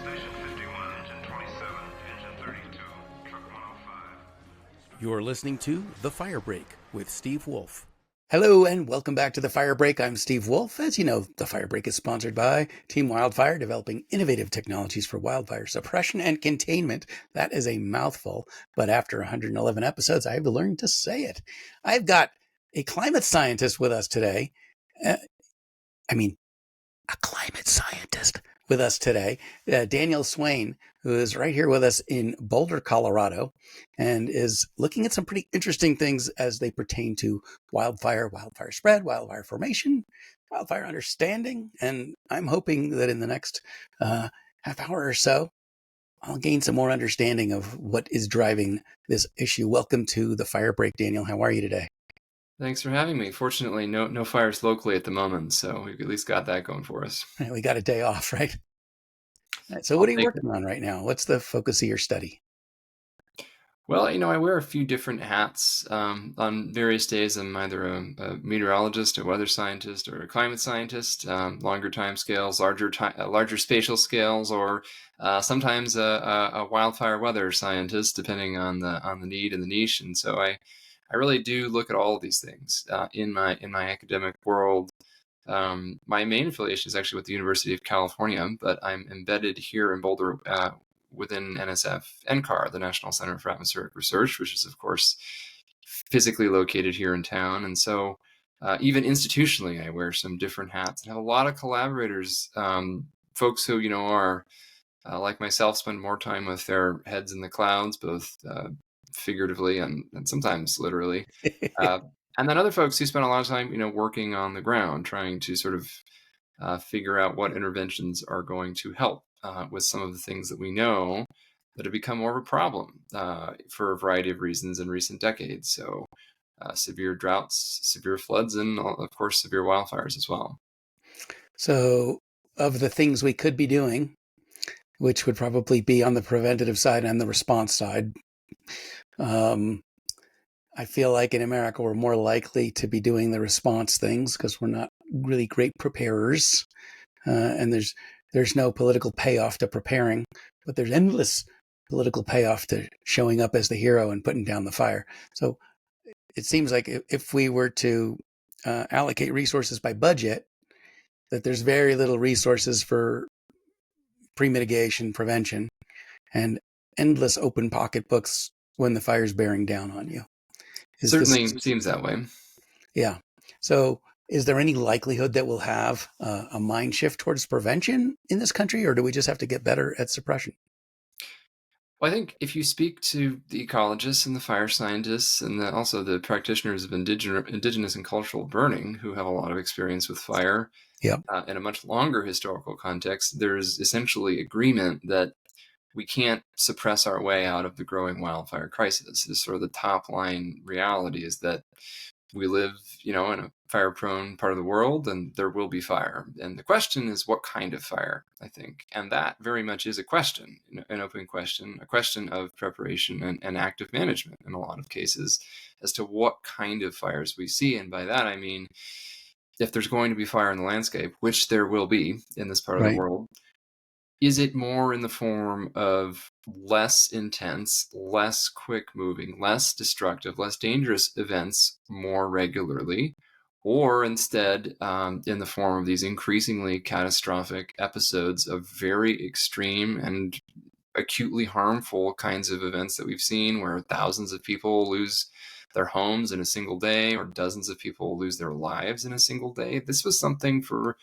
Station 51, engine 27, engine 32, truck 105. You're listening to The Fire Break with Steve Wolf. Hello and welcome back to The Fire Break. I'm Steve Wolf. As you know, The Fire Break is sponsored by Team Wildfire, developing innovative technologies for wildfire suppression and containment. That is a mouthful, but after 111 episodes, I've learned to say it. I've got a climate scientist with us today. A climate scientist with us today, Daniel Swain, who is right here with us in Boulder, Colorado, and is looking at some pretty interesting things as they pertain to wildfire, wildfire spread, wildfire formation, wildfire understanding. And I'm hoping that in the next half hour or so, I'll gain some more understanding of what is driving this issue. Welcome to the Fire Break, Daniel. How are you today? Thanks for having me. Fortunately, no fires locally at the moment, so we've at least got that going for us. We got a day off, right? So I'll what are you take working on right now? What's the focus of your study? Well, I wear a few different hats. On various days, I'm either a meteorologist, a weather scientist, or a climate scientist. Longer time scales, larger spatial scales, or sometimes a wildfire weather scientist, depending on the need and the niche. And so I really do look at all of these things in my academic world. My main affiliation is actually with the University of California, but I'm embedded here in Boulder within NSF NCAR, the National Center for Atmospheric Research, which is, of course, physically located here in town. And so even institutionally, I wear some different hats and have a lot of collaborators, folks who, are like myself, spend more time with their heads in the clouds, both figuratively and sometimes literally. And then other folks who spend a lot of time, working on the ground, trying to sort of figure out what interventions are going to help with some of the things that we know that have become more of a problem for a variety of reasons in recent decades. So severe droughts, severe floods, and of course, severe wildfires as well. So of the things we could be doing, which would probably be on the preventative side and the response side, I feel like in America, we're more likely to be doing the response things because we're not really great preparers. And there's no political payoff to preparing, but there's endless political payoff to showing up as the hero and putting down the fire. So it seems like if we were to allocate resources by budget, that there's very little resources for pre-mitigation, prevention, and endless open pocketbooks when the fire's bearing down on you. Certainly seems that way. Yeah. So is there any likelihood that we'll have a mind shift towards prevention in this country, or do we just have to get better at suppression? Well, I think if you speak to the ecologists and the fire scientists and also the practitioners of indigenous and cultural burning who have a lot of experience with fire in a much longer historical context, there's essentially agreement that we can't suppress our way out of the growing wildfire crisis. It's sort of the top line reality is that we live, in a fire-prone part of the world, and there will be fire. And the question is, what kind of fire, I think. And that very much is a question, an open question, a question of preparation and active management in a lot of cases as to what kind of fires we see. And by that, I mean, if there's going to be fire in the landscape, which there will be in this part of the world, is it more in the form of less intense, less quick moving, less destructive, less dangerous events more regularly, or instead in the form of these increasingly catastrophic episodes of very extreme and acutely harmful kinds of events that we've seen where thousands of people lose their homes in a single day or dozens of people lose their lives in a single day? This was something for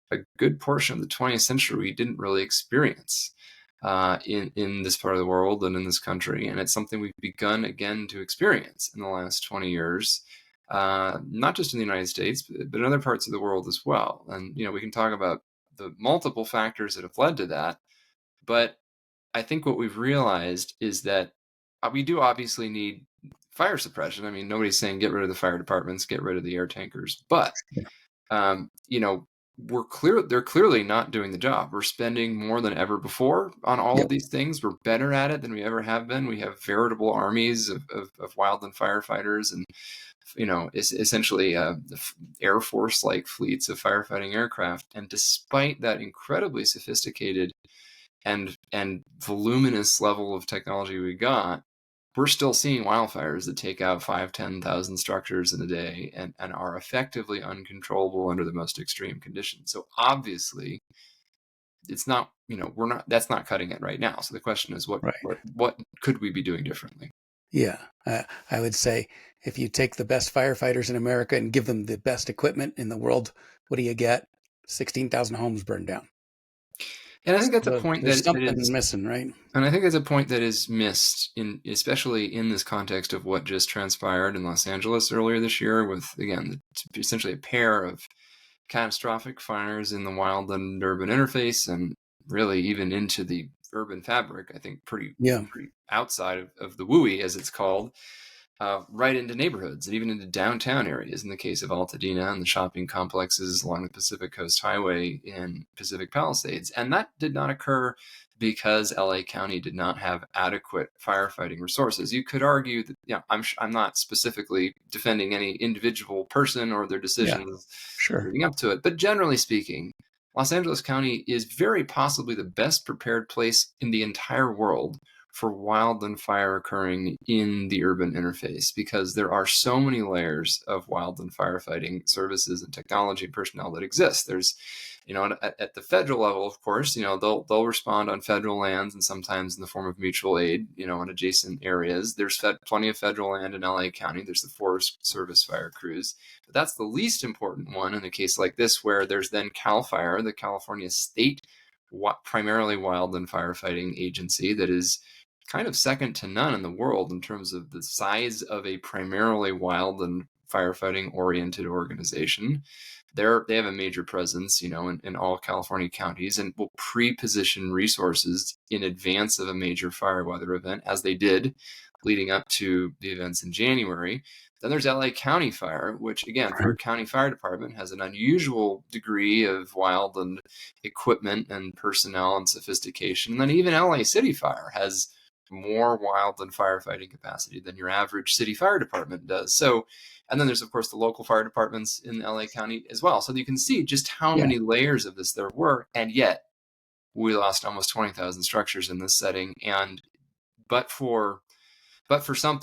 a good portion of the 20th century we didn't really experience in this part of the world and in this country. And it's something we've begun again to experience in the last 20 years, not just in the United States, but in other parts of the world as well. And, we can talk about the multiple factors that have led to that. But I think what we've realized is that we do obviously need fire suppression. I mean, nobody's saying get rid of the fire departments, get rid of the air tankers. But, they're clearly not doing the job. We're spending more than ever before on all of these things. We're better at it than we ever have been. We have veritable armies of wildland firefighters and, essentially Air Force-like fleets of firefighting aircraft. And despite that incredibly sophisticated and voluminous level of technology we got, we're still seeing wildfires that take out 5,000-10,000 structures in a day and are effectively uncontrollable under the most extreme conditions. So obviously, it's not, that's not cutting it right now. So the question is, what could we be doing differently? Yeah, I would say if you take the best firefighters in America and give them the best equipment in the world, what do you get? 16,000 homes burned down. And I think that's a point there's that something missing, right? And I think that's a point that is missed, especially in this context of what just transpired in Los Angeles earlier this year with, again, essentially a pair of catastrophic fires in the wild and urban interface, and really even into the urban fabric, I think pretty outside of the WUI, as it's called, right into neighborhoods and even into downtown areas in the case of Altadena and the shopping complexes along the Pacific Coast Highway in Pacific Palisades. And that did not occur because LA County did not have adequate firefighting resources. You could argue that, I'm not specifically defending any individual person or their decisions leading up to it, but generally speaking, Los Angeles County is very possibly the best prepared place in the entire world for wildland fire occurring in the urban interface, because there are so many layers of wildland firefighting services and technology and personnel that exist. There's, at the federal level, of course, they'll respond on federal lands and sometimes in the form of mutual aid, in adjacent areas. There's plenty of federal land in LA County. There's the Forest Service fire crews. But that's the least important one in a case like this, where there's then CAL FIRE, the California state primarily wildland firefighting agency that is kind of second to none in the world in terms of the size of a primarily wildland firefighting oriented organization. They have a major presence, in all California counties, and will pre-position resources in advance of a major fire weather event, as they did leading up to the events in January. Then there's LA County Fire, which, again, for a county fire department, has an unusual degree of wildland equipment and personnel and sophistication. And then even LA City Fire has more wildland firefighting capacity than your average city fire department does. So, and then there's, of course, the local fire departments in LA County as well. So you can see just how many layers of this there were. And yet we lost almost 20,000 structures in this setting. And but for some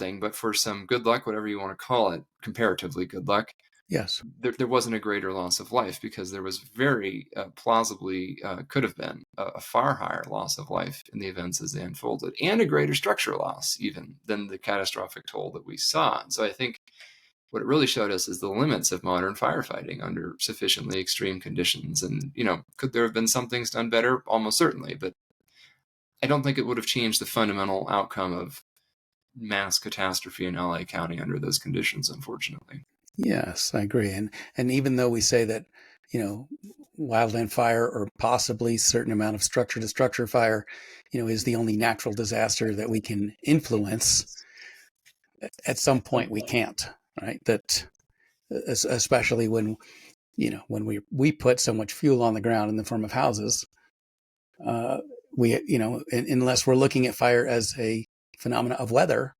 good luck, whatever you want to call it, comparatively good luck, there wasn't a greater loss of life, because there was very plausibly could have been a far higher loss of life in the events as they unfolded, and a greater structure loss even than the catastrophic toll that we saw. And so I think what it really showed us is the limits of modern firefighting under sufficiently extreme conditions. And, could there have been some things done better? Almost certainly, but I don't think it would have changed the fundamental outcome of mass catastrophe in LA County under those conditions, unfortunately. Yes, I agree. And even though we say that, wildland fire, or possibly a certain amount of structure to structure fire, is the only natural disaster that we can influence, at some point we can't, right? That especially when, when we put so much fuel on the ground in the form of houses, unless we're looking at fire as a phenomena of weather,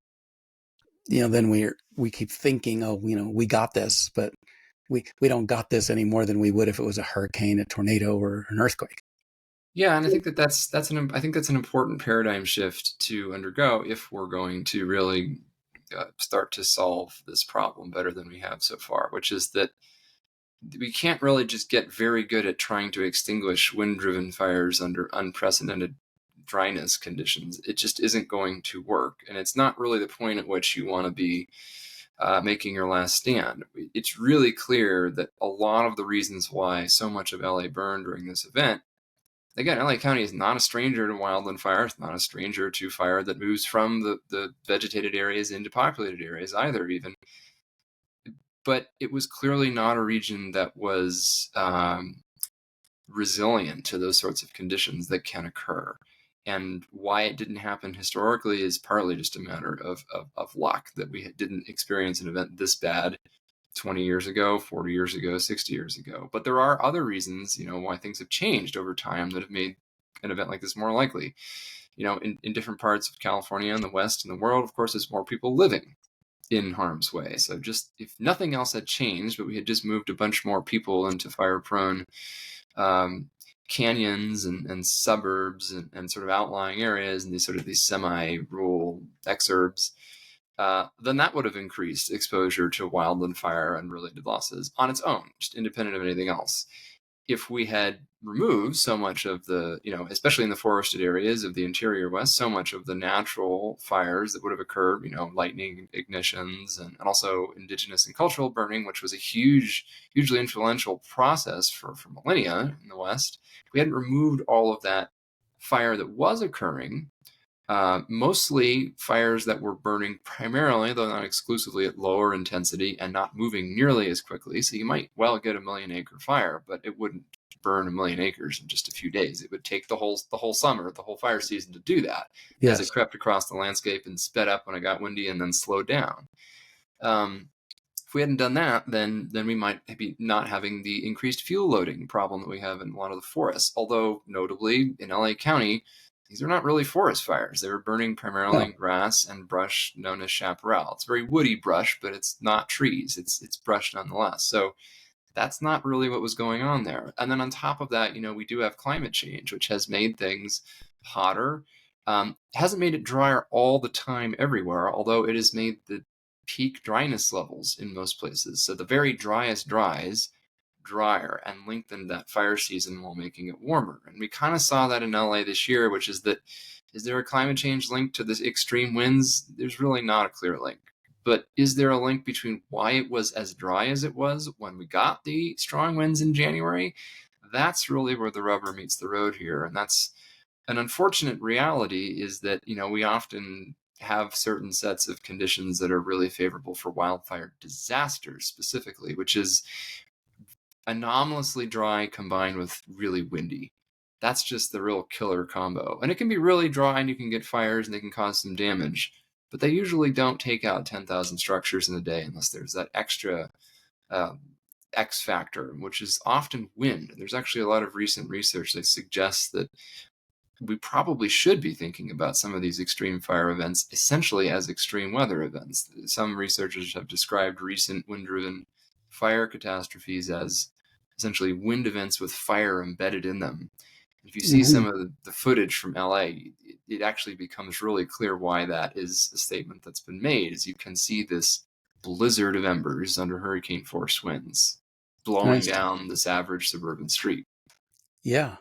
then we keep thinking, we got this, but we don't got this any more than we would if it was a hurricane, a tornado, or an earthquake. Yeah, and I think that's an important paradigm shift to undergo if we're going to really start to solve this problem better than we have so far, which is that we can't really just get very good at trying to extinguish wind-driven fires under unprecedented dryness conditions. It just isn't going to work. And it's not really the point at which you want to be making your last stand. It's really clear that a lot of the reasons why so much of LA burned during this event, again, LA County is not a stranger to wildland fire. It's not a stranger to fire that moves from the vegetated areas into populated areas either, even. But it was clearly not a region that was resilient to those sorts of conditions that can occur. And why it didn't happen historically is partly just a matter of luck, that we didn't experience an event this bad 20 years ago, 40 years ago, 60 years ago. But there are other reasons, why things have changed over time that have made an event like this more likely. In different parts of California and the West and the world, of course, there's more people living in harm's way. So just if nothing else had changed, but we had just moved a bunch more people into fire-prone canyons and suburbs and sort of outlying areas and these semi-rural exurbs, then that would have increased exposure to wildland fire and related losses on its own, just independent of anything else. If we had removed so much of the, especially in the forested areas of the interior West, so much of the natural fires that would have occurred, lightning ignitions and also indigenous and cultural burning, which was a hugely influential process for millennia in the West. If we hadn't removed all of that fire that was occurring, mostly fires that were burning primarily, though not exclusively, at lower intensity and not moving nearly as quickly. So you might well get a 1,000,000-acre fire, but it wouldn't burn 1,000,000 acres in just a few days. It would take the whole summer, the whole fire season to do that. Yes. As it crept across the landscape and sped up when it got windy and then slowed down. If we hadn't done that, then we might be not having the increased fuel loading problem that we have in a lot of the forests. Although, notably, in LA County, these are not really forest fires. They were burning primarily grass and brush known as chaparral. It's very woody brush, but it's not trees. It's brush nonetheless. So that's not really what was going on there. And then on top of that, we do have climate change, which has made things hotter. Hasn't made it drier all the time everywhere, although it has made the peak dryness levels in most places. So the very driest dries drier and lengthened that fire season while making it warmer. And we kind of saw that in LA this year, which is that, is there a climate change link to this extreme winds? There's really not a clear link. But is there a link between why it was as dry as it was when we got the strong winds in January? That's really where the rubber meets the road here. And that's an unfortunate reality, is that, we often have certain sets of conditions that are really favorable for wildfire disasters specifically, which is anomalously dry combined with really windy. That's just the real killer combo. And it can be really dry and you can get fires and they can cause some damage, but they usually don't take out 10,000 structures in a day unless there's that extra X factor, which is often wind. And there's actually a lot of recent research that suggests that we probably should be thinking about some of these extreme fire events essentially as extreme weather events. Some researchers have described recent wind-driven fire catastrophes as essentially wind events with fire embedded in them. If you see some of the footage from LA, it actually becomes really clear why that is a statement that's been made, as you can see this blizzard of embers under hurricane force winds blowing down this average suburban street. Yeah.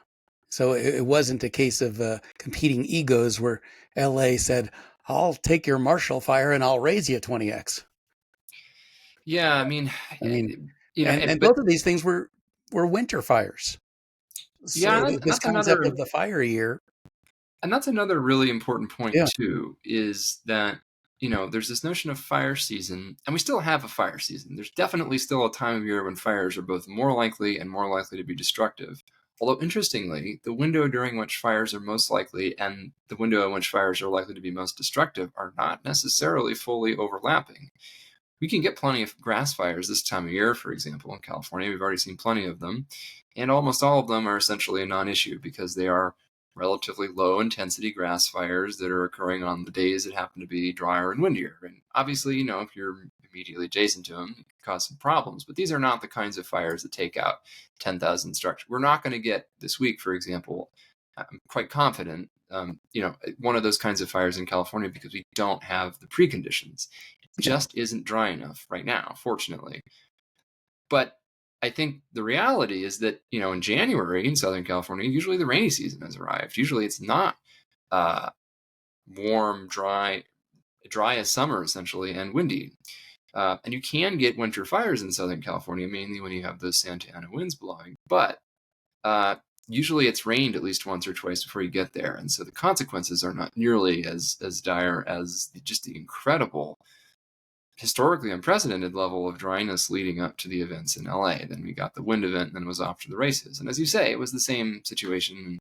So it wasn't a case of competing egos where LA said, I'll take your Marshall fire and I'll raise you 20x. Yeah, I mean, but both of these things were winter fires. So yeah, this concept of the fire year. And that's another really important point too, is that, there's this notion of fire season, and we still have a fire season. There's definitely still a time of year when fires are both more likely and more likely to be destructive. Although, interestingly, the window during which fires are most likely and the window in which fires are likely to be most destructive are not necessarily fully overlapping. We can get plenty of grass fires this time of year, for example, in California. We've already seen plenty of them. And almost all of them are essentially a non-issue because they are relatively low-intensity grass fires that are occurring on the days that happen to be drier and windier. And obviously, if you're immediately adjacent to them, it can cause some problems. But these are not the kinds of fires that take out 10,000 structures. We're not going to get this week, for example, I'm quite confident, one of those kinds of fires in California because we don't have the preconditions. It just isn't dry enough right now, fortunately. But I think the reality is that, in January in Southern California, usually the rainy season has arrived. Usually it's not warm, dry as summer, essentially, and windy. And you can get winter fires in Southern California, mainly when you have those Santa Ana winds blowing. But usually it's rained at least once or twice before you get there. And so the consequences are not nearly as dire as just the incredible, historically unprecedented level of dryness leading up to the events in LA. Then we got the wind event and then was off to the races. And as you say, it was the same situation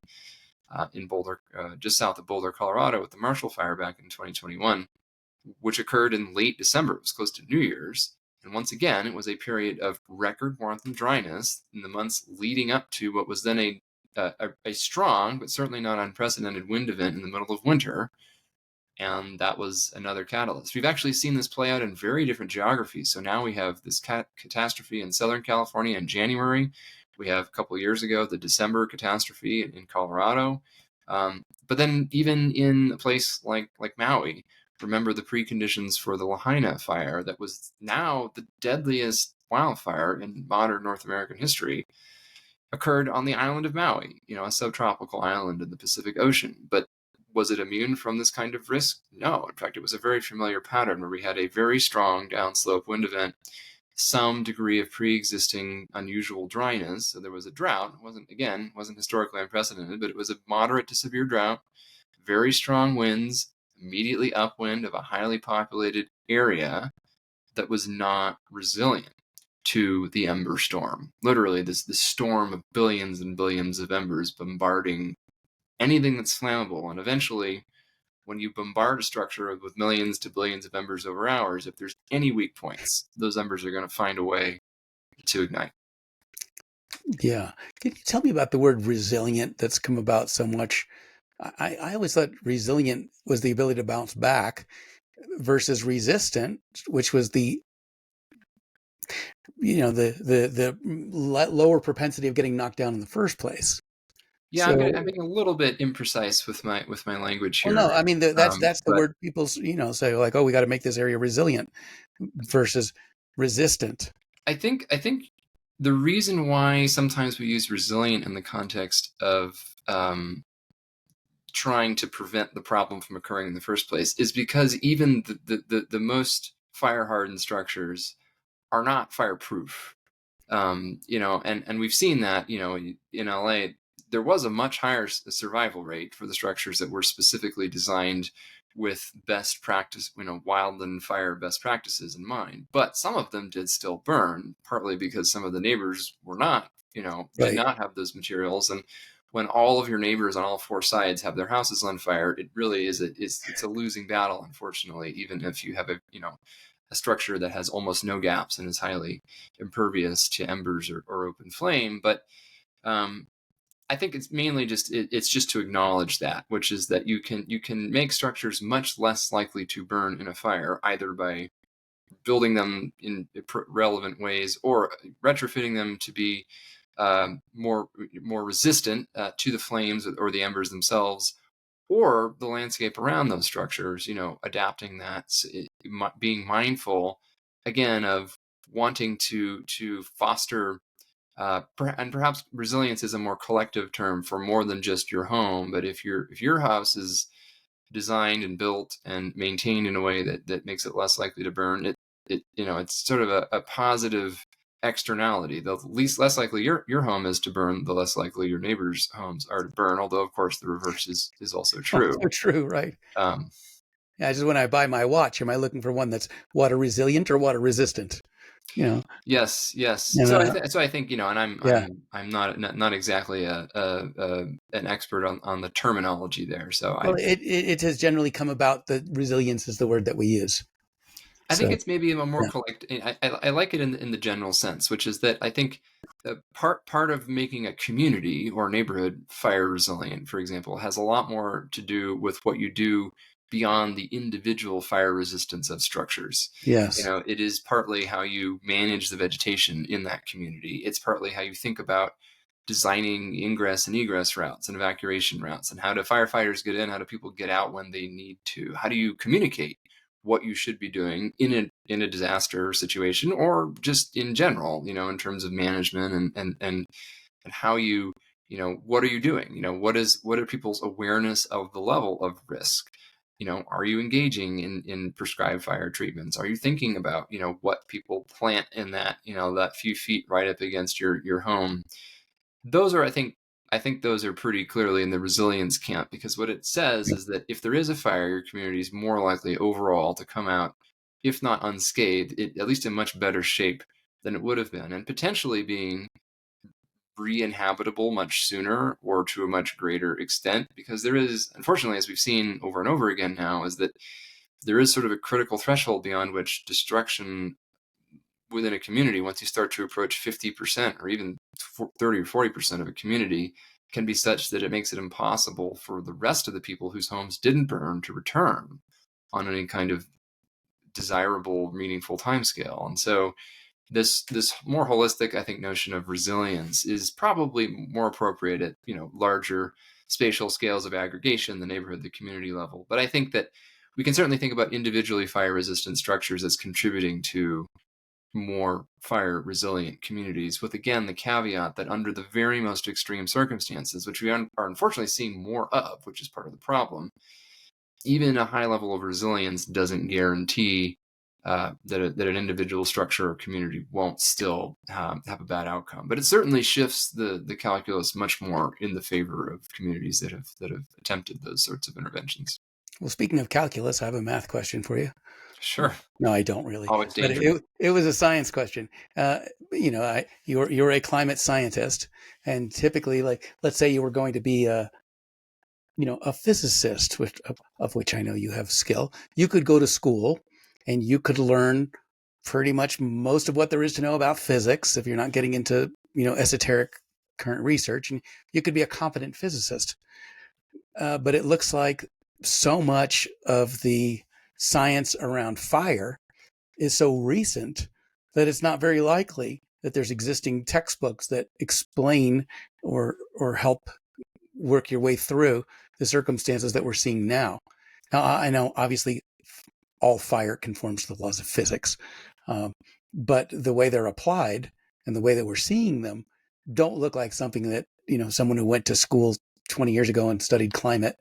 in Boulder, just south of Boulder, Colorado, with the Marshall Fire back in 2021, which occurred in late December. It was close to New Year's. And once again, it was a period of record warmth and dryness in the months leading up to what was then a strong, but certainly not unprecedented wind event in the middle of winter. And that was another catalyst. We've actually seen this play out in very different geographies. So now we have this catastrophe in Southern California in January. We have a couple of years ago, the December catastrophe in Colorado. But then even in a place like Maui, remember the preconditions for the Lahaina fire that was now the deadliest wildfire in modern North American history occurred on the island of Maui, a subtropical island in the Pacific Ocean. But was it immune from this kind of risk? No. In fact, it was a very familiar pattern where we had a very strong downslope wind event, some degree of pre-existing unusual dryness. So there was a drought. It wasn't historically unprecedented, but it was a moderate to severe drought, very strong winds, immediately upwind of a highly populated area that was not resilient to the ember storm. Literally, this storm of billions and billions of embers bombarding anything that's flammable. And eventually, when you bombard a structure with millions to billions of embers over hours, if there's any weak points, those embers are going to find a way to ignite. Yeah. Can you tell me about the word resilient that's come about so much? I always thought resilient was the ability to bounce back versus resistant, which was the lower propensity of getting knocked down in the first place. Yeah, so, I'm being a little bit imprecise with my language here. Well, no, I mean that's the word people say, like, oh, we got to make this area resilient versus resistant. I think the reason why sometimes we use resilient in the context of trying to prevent the problem from occurring in the first place is because even the most fire hardened structures are not fireproof. And we've seen that, in LA, there was a much higher survival rate for the structures that were specifically designed with best practice, wildland fire best practices in mind. But some of them did still burn, partly because some of the neighbors were not, did not have those materials. And when all of your neighbors on all four sides have their houses on fire, it really is it's a losing battle, unfortunately, even if you have a structure that has almost no gaps and is highly impervious to embers or open flame. But I think it's mainly it's just to acknowledge that, which is that you can make structures much less likely to burn in a fire, either by building them in relevant ways or retrofitting them to be more resistant to the flames or the embers themselves, or the landscape around those structures, adapting that, being mindful, again, of wanting to foster, and perhaps resilience is a more collective term for more than just your home. But if your house is designed and built and maintained in a way that makes it less likely to burn, it's sort of a positive externality. The less likely your home is to burn, the less likely your neighbors' homes are to burn. Although, of course, the reverse is also true. Also true, right? Yeah, just when I buy my watch, am I looking for one that's water resilient or water resistant? Yes. And, so I think, and I'm not exactly an expert on the terminology there. So it has generally come about that resilience is the word that we use. I think it's maybe a more I like it in the general sense, which is that I think part of making a community or neighborhood fire resilient, for example, has a lot more to do with what you do beyond the individual fire resistance of structures. Yes. It is partly how you manage the vegetation in that community. It's partly how you think about designing ingress and egress routes and evacuation routes, and how do firefighters get in, how do people get out when they need to, how do you communicate what you should be doing in a disaster situation, or just in general, in terms of management and how you, what are you doing? What are people's awareness of the level of risk? Are you engaging in prescribed fire treatments? Are you thinking about, what people plant in that, that few feet right up against your home? Those are, I think those are pretty clearly in the resilience camp, because what it says is that if there is a fire, your community is more likely overall to come out, if not unscathed, at least in much better shape than it would have been, and potentially being re-inhabitable much sooner or to a much greater extent. Because there is, unfortunately, as we've seen over and over again now, is that there is sort of a critical threshold beyond which destruction within a community, once you start to approach 50% or even 30 or 40% of a community, can be such that it makes it impossible for the rest of the people whose homes didn't burn to return on any kind of desirable, meaningful timescale. And so this more holistic, I think, notion of resilience is probably more appropriate at, larger spatial scales of aggregation, the neighborhood, the community level. But I think that we can certainly think about individually fire resistant structures as contributing to more fire resilient communities, with again the caveat that under the very most extreme circumstances, which we are unfortunately seeing more of, which is part of the problem, even a high level of resilience doesn't guarantee that an individual structure or community won't still have a bad outcome. But it certainly shifts the calculus much more in the favor of communities that have attempted those sorts of interventions. Well, speaking of calculus, I have a math question for you. Sure. No, I don't really. Always But dangerous. it was a science question. You're a climate scientist, and typically, like, let's say you were going to be a physicist, of which I know you have skill. You could go to school, and you could learn pretty much most of what there is to know about physics if you're not getting into esoteric current research, and you could be a competent physicist. But it looks like so much of the science around fire is so recent that it's not very likely that there's existing textbooks that explain or help work your way through the circumstances that we're seeing now. Now, I know obviously all fire conforms to the laws of physics, but the way they're applied and the way that we're seeing them don't look like something that someone who went to school 20 years ago and studied climate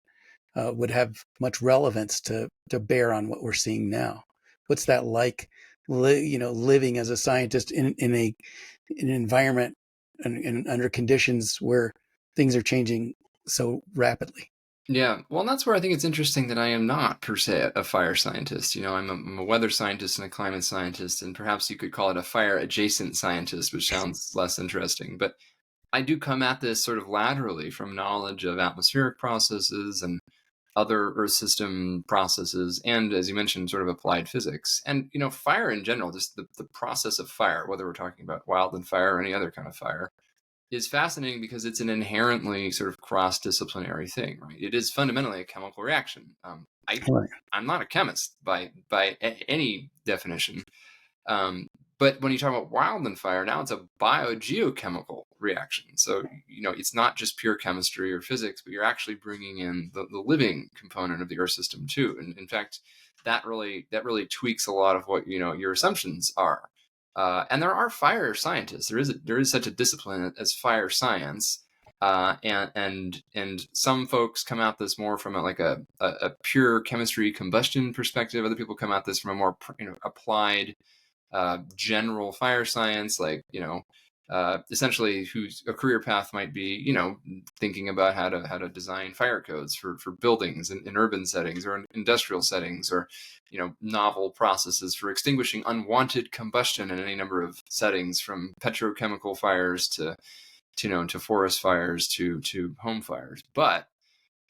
would have much relevance to bear on what we're seeing now. What's that like, living as a scientist in an environment and under conditions where things are changing so rapidly? Yeah, well, that's where I think it's interesting that I am not per se a fire scientist. I'm a weather scientist and a climate scientist, and perhaps you could call it a fire adjacent scientist, which sounds less interesting. But I do come at this sort of laterally from knowledge of atmospheric processes and other Earth system processes, and as you mentioned, sort of applied physics. And, fire in general, just the process of fire, whether we're talking about wildfire or any other kind of fire, is fascinating because it's an inherently sort of cross-disciplinary thing, right? It is fundamentally a chemical reaction. I'm not a chemist by any definition. But when you talk about wildfire, now it's a biogeochemical reaction. So, it's not just pure chemistry or physics, but you're actually bringing in the living component of the Earth system too. And in fact, that really tweaks a lot of what, your assumptions are. And there are fire scientists. There is such a discipline as fire science. And some folks come at this more from a pure chemistry combustion perspective. Other people come at this from a more, applied general fire science, essentially whose a career path might be, thinking about how to design fire codes for buildings in urban settings or in industrial settings, or, novel processes for extinguishing unwanted combustion in any number of settings, from petrochemical fires to forest fires to home fires. But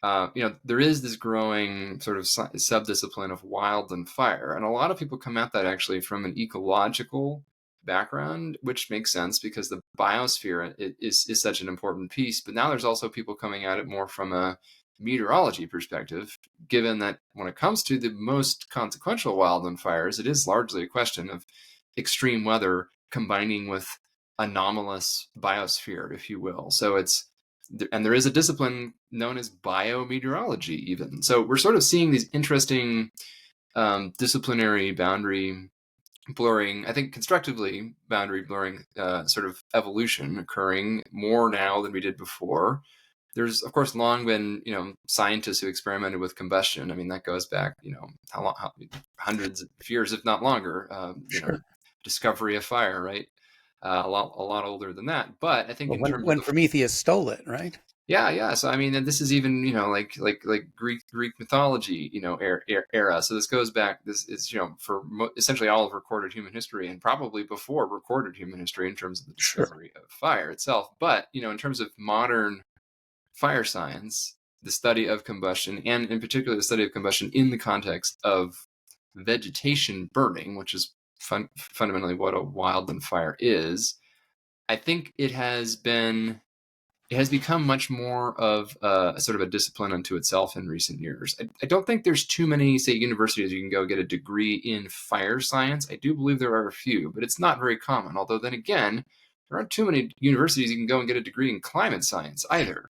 there is this growing sort of subdiscipline of wildfire, and a lot of people come at that actually from an ecological background, which makes sense because the biosphere is such an important piece. But now there's also people coming at it more from a meteorology perspective, given that when it comes to the most consequential wildfires, it is largely a question of extreme weather combining with anomalous biosphere, if you will. So there is a discipline known as biometeorology even. So we're sort of seeing these interesting disciplinary boundary blurring, I think constructively boundary blurring sort of evolution occurring more now than we did before. There's, of course, long been, scientists who experimented with combustion. I mean, that goes back, how hundreds of years, if not longer, Sure. Discovery of fire, right? A lot older than that. But I think when Prometheus stole it, right? Yeah. So I mean, and this is even like Greek mythology, era. So this goes back. This is for essentially all of recorded human history, and probably before recorded human history in terms of the discovery of fire itself. But in terms of modern fire science, the study of combustion, and in particular the study of combustion in the context of vegetation burning, which is fundamentally what a wildland fire is, I think it has been it has become much more of a sort of a discipline unto itself in recent years. I don't think there's too many, say, universities you can go get a degree in fire science. I do believe there are a few, but it's not very common. Although then again, there aren't too many universities you can go and get a degree in climate science either.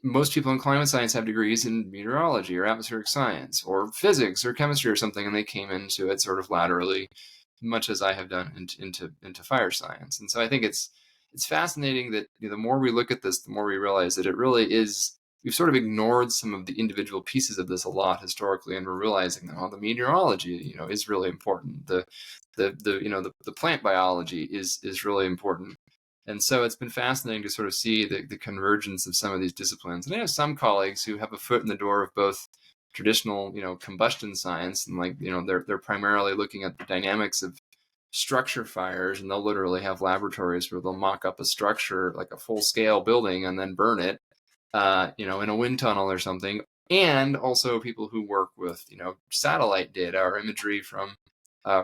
Most people in climate science have degrees in meteorology or atmospheric science or physics or chemistry or something, and they came into it sort of laterally, much as I have done into fire science. And so I think it's fascinating that the more we look at this, the more we realize that it really is, we've sort of ignored some of the individual pieces of this a lot historically, and we're realizing that the meteorology, is really important. The plant biology is really important. And so it's been fascinating to sort of see the convergence of some of these disciplines. And I have some colleagues who have a foot in the door of both traditional, combustion science, and they're primarily looking at the dynamics of structure fires, and they'll literally have laboratories where they'll mock up a structure, like a full-scale building, and then burn it, in a wind tunnel or something. And also people who work with, satellite data or imagery from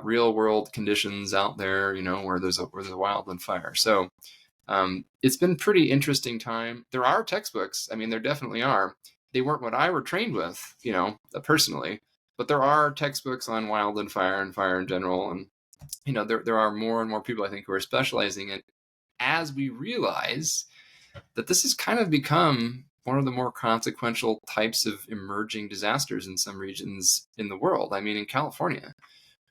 real-world conditions out there, where there's a wildland fire. So it's been pretty interesting time. There are textbooks. I mean, there definitely are. They weren't what I were trained with, personally, but there are textbooks on wildland fire and fire in general, and there are more and more people, I think, who are specializing in it, as we realize that this has kind of become one of the more consequential types of emerging disasters in some regions in the world. I mean, in California,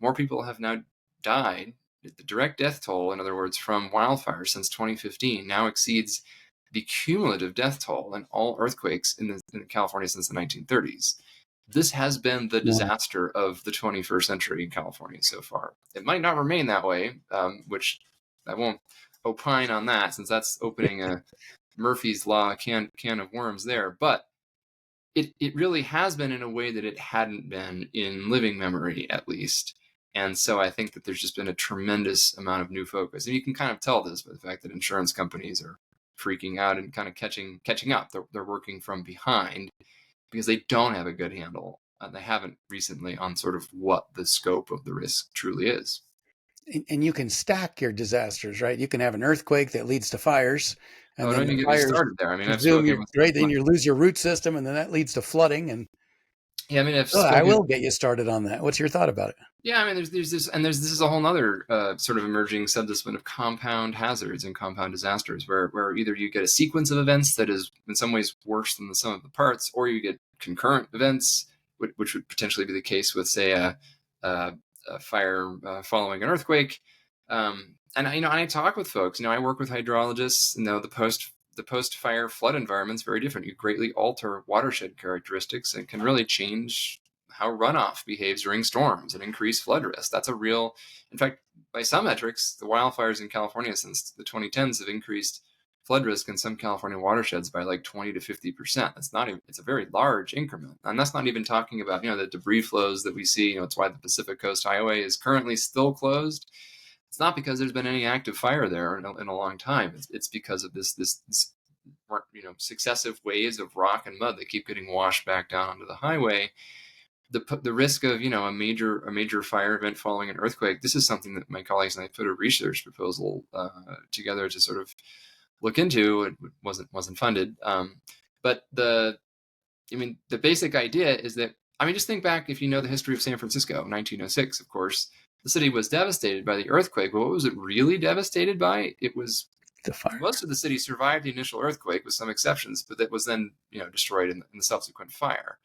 more people have now died. The direct death toll, in other words, from wildfires since 2015 now exceeds the cumulative death toll in all earthquakes in California since the 1930s. This has been the disaster of the 21st century in California so far. It might not remain that way, which I won't opine on that, since that's opening a Murphy's Law can of worms there. But it really has been in a way that it hadn't been in living memory, at least. And so I think that there's just been a tremendous amount of new focus. And you can kind of tell this by the fact that insurance companies are freaking out and kind of catching up. They're working from behind, because they don't have a good handle. They haven't recently on sort of what the scope of the risk truly is. And you can stack your disasters, right? You can have an earthquake that leads to fires, and then the fires started there. I mean, then you lose your root system, and then that leads to flooding. And yeah, I mean, I will get you started on that. What's your thought about it? Yeah, I mean, this is a whole other sort of emerging subdiscipline of compound hazards and compound disasters, where either you get a sequence of events that is in some ways worse than the sum of the parts, or you get concurrent events, which would potentially be the case with, say, a fire following an earthquake. And I talk with folks. I work with hydrologists. The post-fire flood environment is very different. You greatly alter watershed characteristics and can really change how runoff behaves during storms and increase flood risk. That's a real, in fact, by some metrics, the wildfires in California since the 2010s have increased flood risk in some California watersheds by like 20 to 50%. It's a very large increment. And that's not even talking about, the debris flows that we see. It's why the Pacific Coast Highway is currently still closed. It's not because there's been any active fire there in a long time. It's because of this successive waves of rock and mud that keep getting washed back down onto the highway. The risk of a major fire event following an earthquake. This is something that my colleagues and I put a research proposal together to sort of look into. It wasn't funded, but the basic idea is that, just think back, if the history of San Francisco, 1906, of course, the city was devastated by the earthquake. But what was it really devastated by? It was the fire. Most of the city survived the initial earthquake, with some exceptions, but that was then destroyed in the subsequent fire.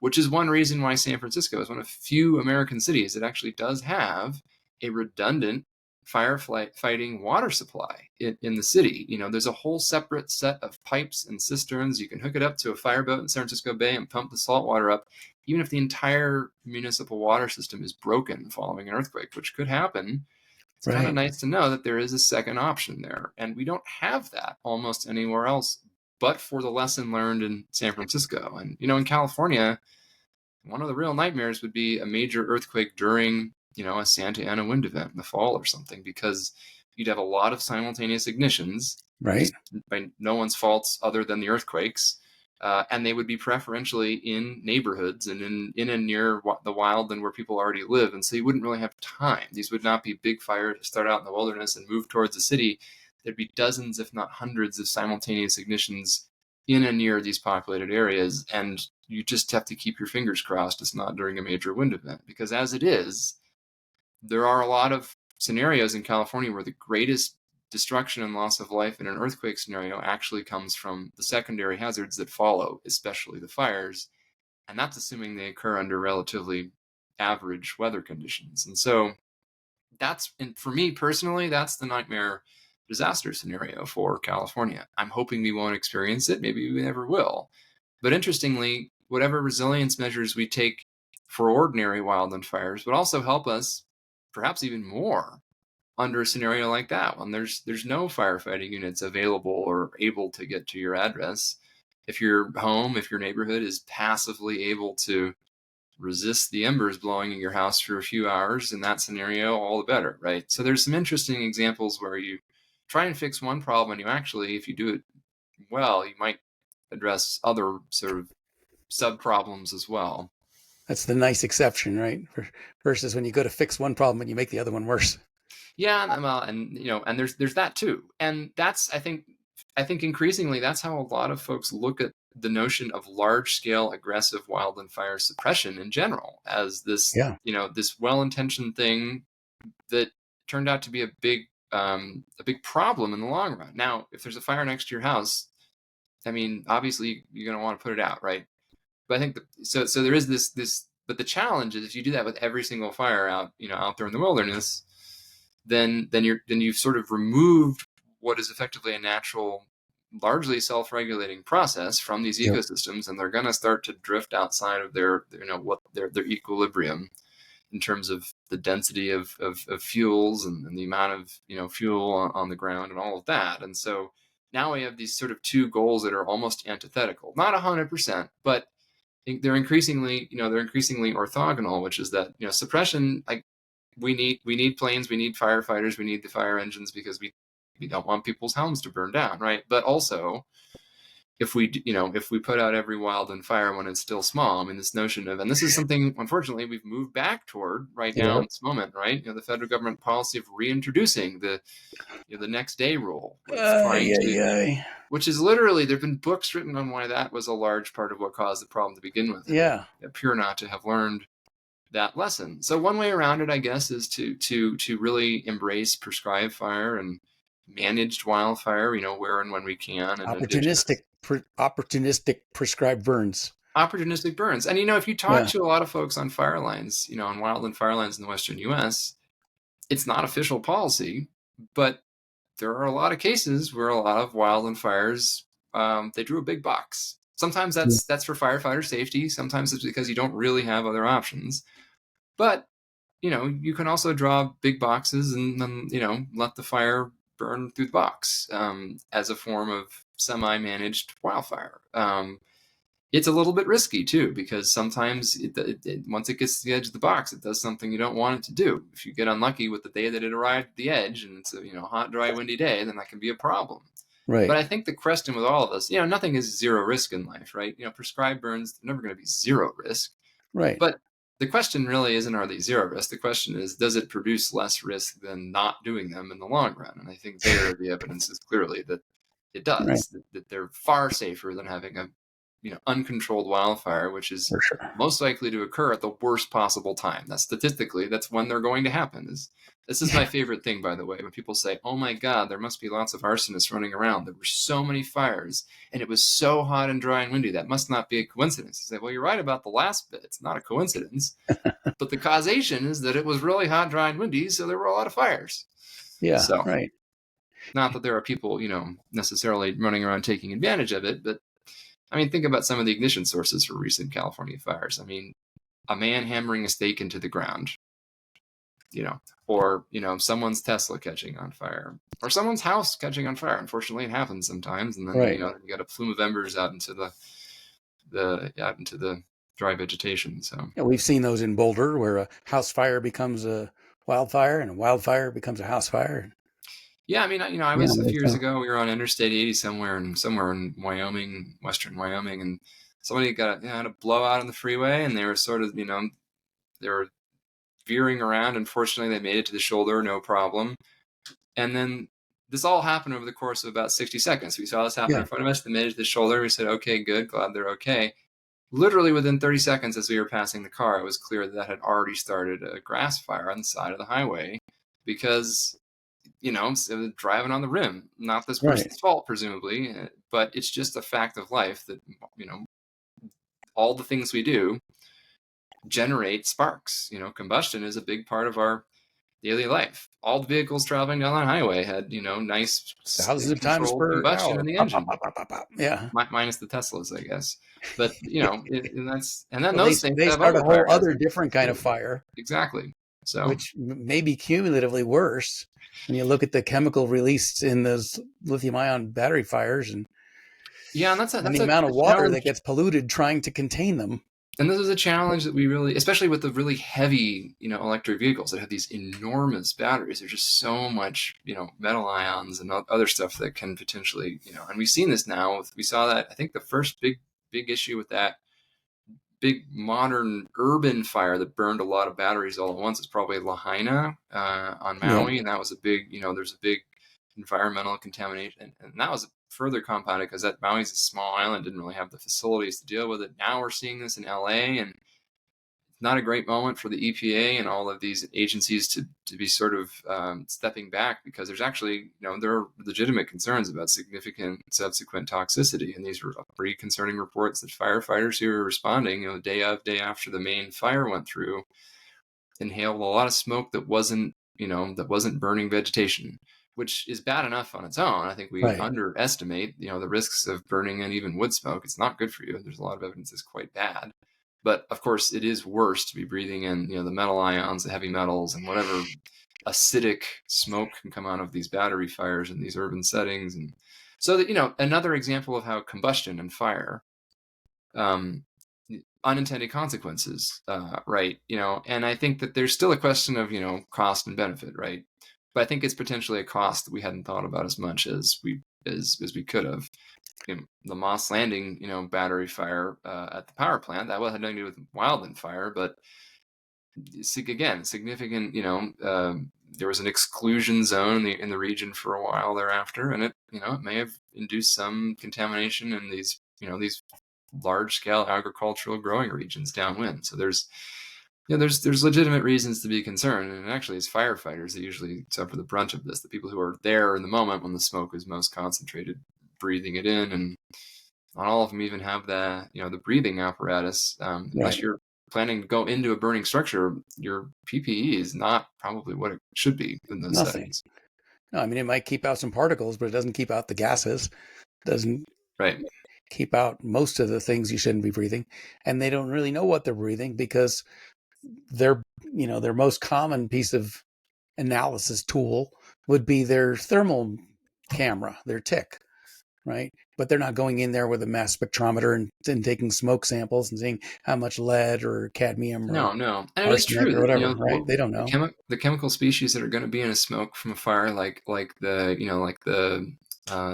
Which is one reason why San Francisco is one of few American cities that actually does have a redundant firefighting water supply in the city. There's a whole separate set of pipes and cisterns. You can hook it up to a fireboat in San Francisco Bay and pump the salt water up, even if the entire municipal water system is broken following an earthquake, which could happen. It's kind of nice to know that there is a second option there. And we don't have that almost anywhere else, but for the lesson learned in San Francisco. And, in California, one of the real nightmares would be a major earthquake during, a Santa Ana wind event in the fall or something, because you'd have a lot of simultaneous ignitions, right? By no one's faults other than the earthquakes. And they would be preferentially in neighborhoods and in and near the wild and where people already live. And so you wouldn't really have time. These would not be big fires to start out in the wilderness and move towards the city. there'd be dozens, if not hundreds, of simultaneous ignitions in and near these populated areas. And you just have to keep your fingers crossed it's not during a major wind event, because as it is, there are a lot of scenarios in California where the greatest destruction and loss of life in an earthquake scenario actually comes from the secondary hazards that follow, especially the fires. And that's assuming they occur under relatively average weather conditions. And so and for me personally, that's the nightmare disaster scenario for California. I'm hoping we won't experience it. Maybe we never will. But interestingly, whatever resilience measures we take for ordinary wildland fires would also help us, perhaps even more, under a scenario like that when there's no firefighting units available or able to get to your address. If your home, if your neighborhood is passively able to resist the embers blowing in your house for a few hours, in that scenario, all the better, right? So there's some interesting examples where you try and fix one problem, and you actually, if you do it well, you might address other sort of sub problems as well. That's the nice exception, right? Versus when you go to fix one problem and you make the other one worse. Yeah, and there's that too, and that's I think increasingly that's how a lot of folks look at the notion of large-scale aggressive wildland fire suppression in general as this this well-intentioned thing that turned out to be a big problem in the long run. Now, if there's a fire next to your house, I mean, obviously you're going to want to put it out, right? But I think so there is this. But the challenge is if you do that with every single fire out there in the wilderness, then you've sort of removed what is effectively a natural, largely self-regulating process from these ecosystems, and they're going to start to drift outside of their their equilibrium in terms of the density of fuels and the amount of fuel on the ground and all of that. And so now we have these sort of two goals that are almost antithetical, not 100%, but they're increasingly orthogonal, which is that suppression, like we need planes, we need firefighters, we need the fire engines because we don't want people's homes to burn down, right? But also, if we put out every wildland fire when it's still small, I mean, this notion of, and this is something unfortunately we've moved back toward right now in this moment, right? The federal government policy of reintroducing the next day rule, which is literally, there've been books written on why that was a large part of what caused the problem to begin with. Yeah, appear not to have learned that lesson. So one way around it, I guess, is to really embrace prescribed fire and managed wildfire, where and when we can. And opportunistic prescribed burns. Opportunistic burns. And, if you talk to a lot of folks on fire lines, on wildland fire lines in the Western U.S., it's not official policy, but there are a lot of cases where a lot of wildland fires, they drew a big box. Sometimes that's for firefighter safety. Sometimes it's because you don't really have other options. But, you can also draw big boxes and then, let the fire burn through the box as a form of semi-managed wildfire. It's a little bit risky too, because sometimes once it gets to the edge of the box, it does something you don't want it to do. If you get unlucky with the day that it arrived at the edge and it's a hot, dry, windy day, then that can be a problem. Right. But I think the question with all of us, nothing is zero risk in life, right? Prescribed burns, they're never going to be zero risk. Right. But the question really isn't, are they zero risk? The question is, does it produce less risk than not doing them in the long run? And I think there the evidence is clearly that it does, that they're far safer than having a uncontrolled wildfire, which is most likely to occur at the worst possible time. Statistically, that's when they're going to happen. This is my favorite thing, by the way, when people say, oh my God, there must be lots of arsonists running around. There were so many fires and it was so hot and dry and windy. That must not be a coincidence. I say, well, you're right about the last bit. It's not a coincidence. But the causation is that it was really hot, dry, and windy, so there were a lot of fires. Yeah, so, right. Not that there are people, necessarily running around taking advantage of it, but I mean, think about some of the ignition sources for recent California fires. I mean, a man hammering a stake into the ground, or, someone's Tesla catching on fire, or someone's house catching on fire. Unfortunately, it happens sometimes. And then, you got a plume of embers out into the dry vegetation. So we've seen those in Boulder where a house fire becomes a wildfire and a wildfire becomes a house fire. Yeah, I mean, I was a few years ago, we were on Interstate 80 somewhere in Wyoming, western Wyoming, and somebody had a blowout on the freeway, and they were sort of, they were veering around. Unfortunately, they made it to the shoulder, no problem. And then this all happened over the course of about 60 seconds. We saw this happen in front of us. They made it to the shoulder. We said, okay, good. Glad they're okay. Literally within 30 seconds as we were passing the car, it was clear that had already started a grass fire on the side of the highway because, it was driving on the rim. Not this person's fault, presumably, but it's just a fact of life that, all the things we do generate sparks. Combustion is a big part of our daily life. All the vehicles traveling down the highway had, nice thousands of times per combustion hour in the engine. Yeah. Minus the Teslas, I guess. But, and then well, those things they have start a whole fire other different kind of fire. Exactly. So, which may be cumulatively worse when you look at the chemical released in those lithium-ion battery fires and the amount of water that gets polluted trying to contain them. And this is a challenge that we really, especially with the really heavy, electric vehicles that have these enormous batteries. There's just so much, metal ions and other stuff that can potentially, and we've seen this now. We saw that, I think the first big issue with that big modern urban fire that burned a lot of batteries all at once is probably Lahaina on Maui. And that was a big, there's a big environmental contamination. And that was further compounded because that Maui's a small island, didn't really have the facilities to deal with it. Now we're seeing this in LA, and it's not a great moment for the EPA and all of these agencies to be sort of stepping back, because there's actually, there are legitimate concerns about significant subsequent toxicity. And these were pretty concerning reports that firefighters who were responding, the day after the main fire went through, inhaled a lot of smoke that wasn't burning vegetation, which is bad enough on its own. I think we underestimate, the risks of burning in even wood smoke. It's not good for you. There's a lot of evidence it's quite bad. But of course, it is worse to be breathing in, the metal ions, the heavy metals, and whatever acidic smoke can come out of these battery fires in these urban settings. And so that, another example of how combustion and fire, unintended consequences, right? And I think that there's still a question of, cost and benefit, right? But I think it's potentially a cost that we hadn't thought about as much as we could have. The Moss Landing, battery fire at the power plant, that had nothing to do with wildfire, but again, significant. There was an exclusion zone in the region for a while thereafter, and it may have induced some contamination in these large scale agricultural growing regions downwind. So there's legitimate reasons to be concerned. And actually, as firefighters, they usually suffer the brunt of this. The people who are there in the moment when the smoke is most concentrated, breathing it in, and not all of them even have the breathing apparatus. Unless you're planning to go into a burning structure, your PPE is not probably what it should be in those settings. No, I mean, it might keep out some particles, but it doesn't keep out the gases. It doesn't keep out most of the things you shouldn't be breathing. And they don't really know what they're breathing, because their most common piece of analysis tool would be their thermal camera, their TIC, right? But they're not going in there with a mass spectrometer and taking smoke samples and seeing how much lead or cadmium or no. And it's true or whatever, right? They don't know. The chemical species that are going to be in a smoke from a fire, like the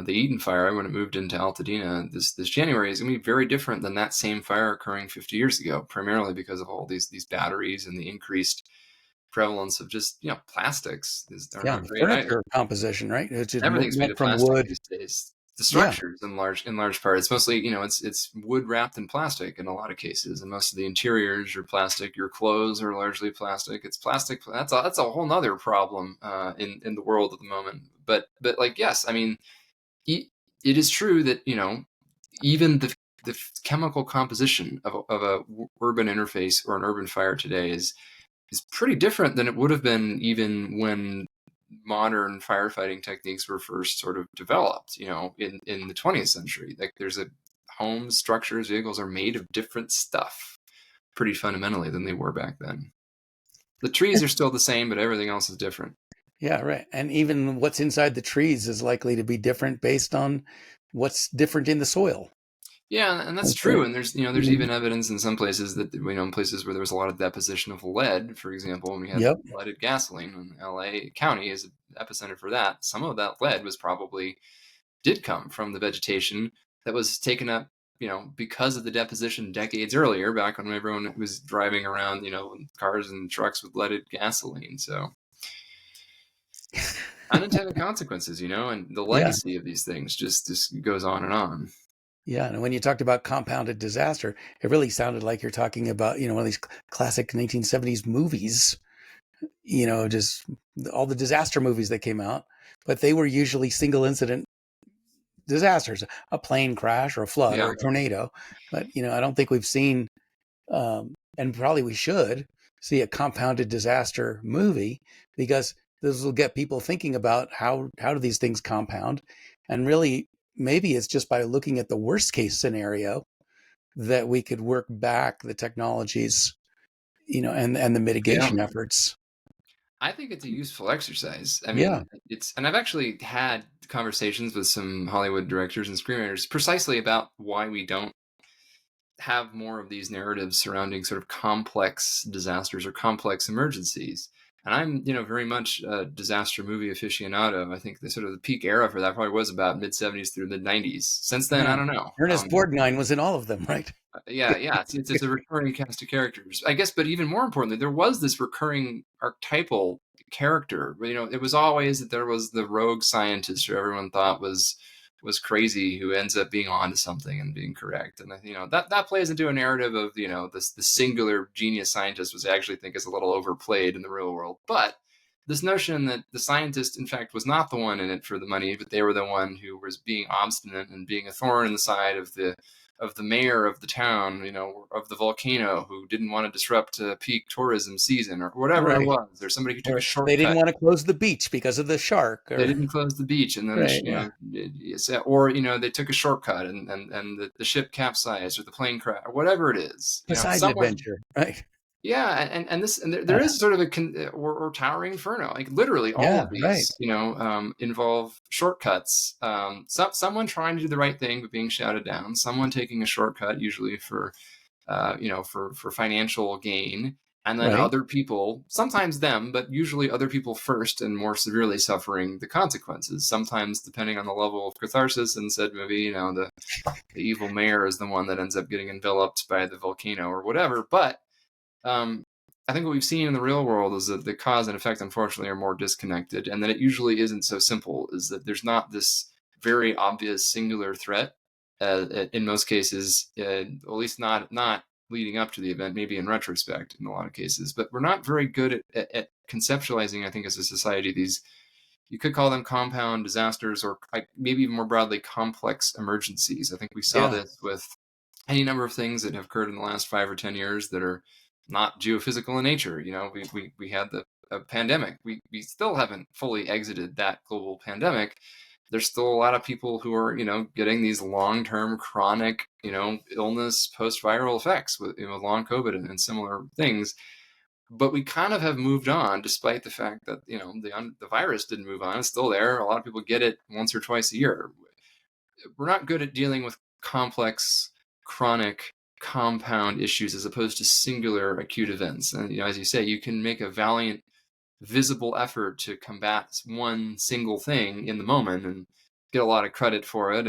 Eden fire when it moved into Altadena this January, is going to be very different than that same fire occurring 50 years ago, primarily because of all these batteries and the increased prevalence of just plastics. Furniture composition, right? It's just everything's made of from plastic wood. these days. The structures in large part, it's mostly it's wood wrapped in plastic in a lot of cases, and most of the interiors are plastic. Your clothes are largely plastic. It's plastic. That's a whole nother problem in the world at the moment. But yes, I mean, it is true that even the chemical composition of a urban interface or an urban fire today is pretty different than it would have been even when modern firefighting techniques were first sort of developed, in the 20th century. Like there's homes, structures, vehicles are made of different stuff pretty fundamentally than they were back then. The trees are still the same, but everything else is different. Yeah, right. And even what's inside the trees is likely to be different based on what's different in the soil. Yeah, and that's true. And there's even evidence in some places that in places where there was a lot of deposition of lead, for example, when we had leaded gasoline, and LA County is an epicenter for that. Some of that lead did come from the vegetation that was taken up, because of the deposition decades earlier, back when everyone was driving around, cars and trucks with leaded gasoline. So unintended consequences, and the Yeah. legacy of these things just goes on and on. Yeah. And when you talked about compounded disaster, it really sounded like you're talking about, one of these classic 1970s movies, just all the disaster movies that came out, but they were usually single incident disasters, a plane crash or a flood Yeah. or a tornado. But, I don't think we've seen, and probably we should see a compounded disaster movie, because this will get people thinking about how do these things compound. And really, maybe it's just by looking at the worst case scenario that we could work back the technologies, and the Yeah. mitigation efforts. I think it's a useful exercise. I Yeah. mean, and I've actually had conversations with some Hollywood directors and screenwriters precisely about why we don't have more of these narratives surrounding sort of complex disasters or complex emergencies. And I'm, very much a disaster movie aficionado. I think the sort of the peak era for that probably was about mid '70s through mid '90s. Since then, I Yeah. don't know. Ernest Borgnine was in all of them, right? Yeah. It's a recurring cast of characters, I guess. But even more importantly, there was this recurring archetypal character. It was always that there was the rogue scientist who everyone thought was crazy, who ends up being onto something and being correct. And that plays into a narrative of this the singular genius scientist, which I actually think is a little overplayed in the real world. But this notion that the scientist, in fact, was not the one in it for the money, but they were the one who was being obstinate and being a thorn in the side of the mayor of the town, of the volcano, who didn't want to disrupt peak tourism season or whatever it Right. was. There's somebody who took a Or shortcut. they didn't want to close the beach because of the shark. They didn't close the beach, and then Right, they took a shortcut, and the ship capsized or the plane crashed or whatever it is. Poseidon adventure, right? Yeah, and there is sort of or towering inferno. Like literally, all of these, involve shortcuts. Someone trying to do the right thing but being shouted down. Someone taking a shortcut, usually for financial gain, and then other people, sometimes them, but usually other people first and more severely suffering the consequences. Sometimes depending on the level of catharsis in said movie, the evil mayor is the one that ends up getting enveloped by the volcano or whatever. But I think what we've seen in the real world is that the cause and effect, unfortunately, are more disconnected, and that it usually isn't so simple. Is that there's not this very obvious singular threat in most cases, at least not leading up to the event, maybe in retrospect in a lot of cases. But we're not very good at conceptualizing, I think, as a society, these, you could call them compound disasters, or maybe even more broadly, complex emergencies. I think we saw this with any number of things that have occurred in the last 5 or 10 years that are not geophysical in nature. We had the pandemic. We still haven't fully exited that global pandemic. There's still a lot of people who are, getting these long-term chronic, illness, post-viral effects with long COVID and similar things. But we kind of have moved on, despite the fact that, the virus didn't move on. It's still there. A lot of people get it once or twice a year. We're not good at dealing with complex, chronic, compound issues as opposed to singular acute events. And, as you say, you can make a valiant, visible effort to combat one single thing in the moment and get a lot of credit for it.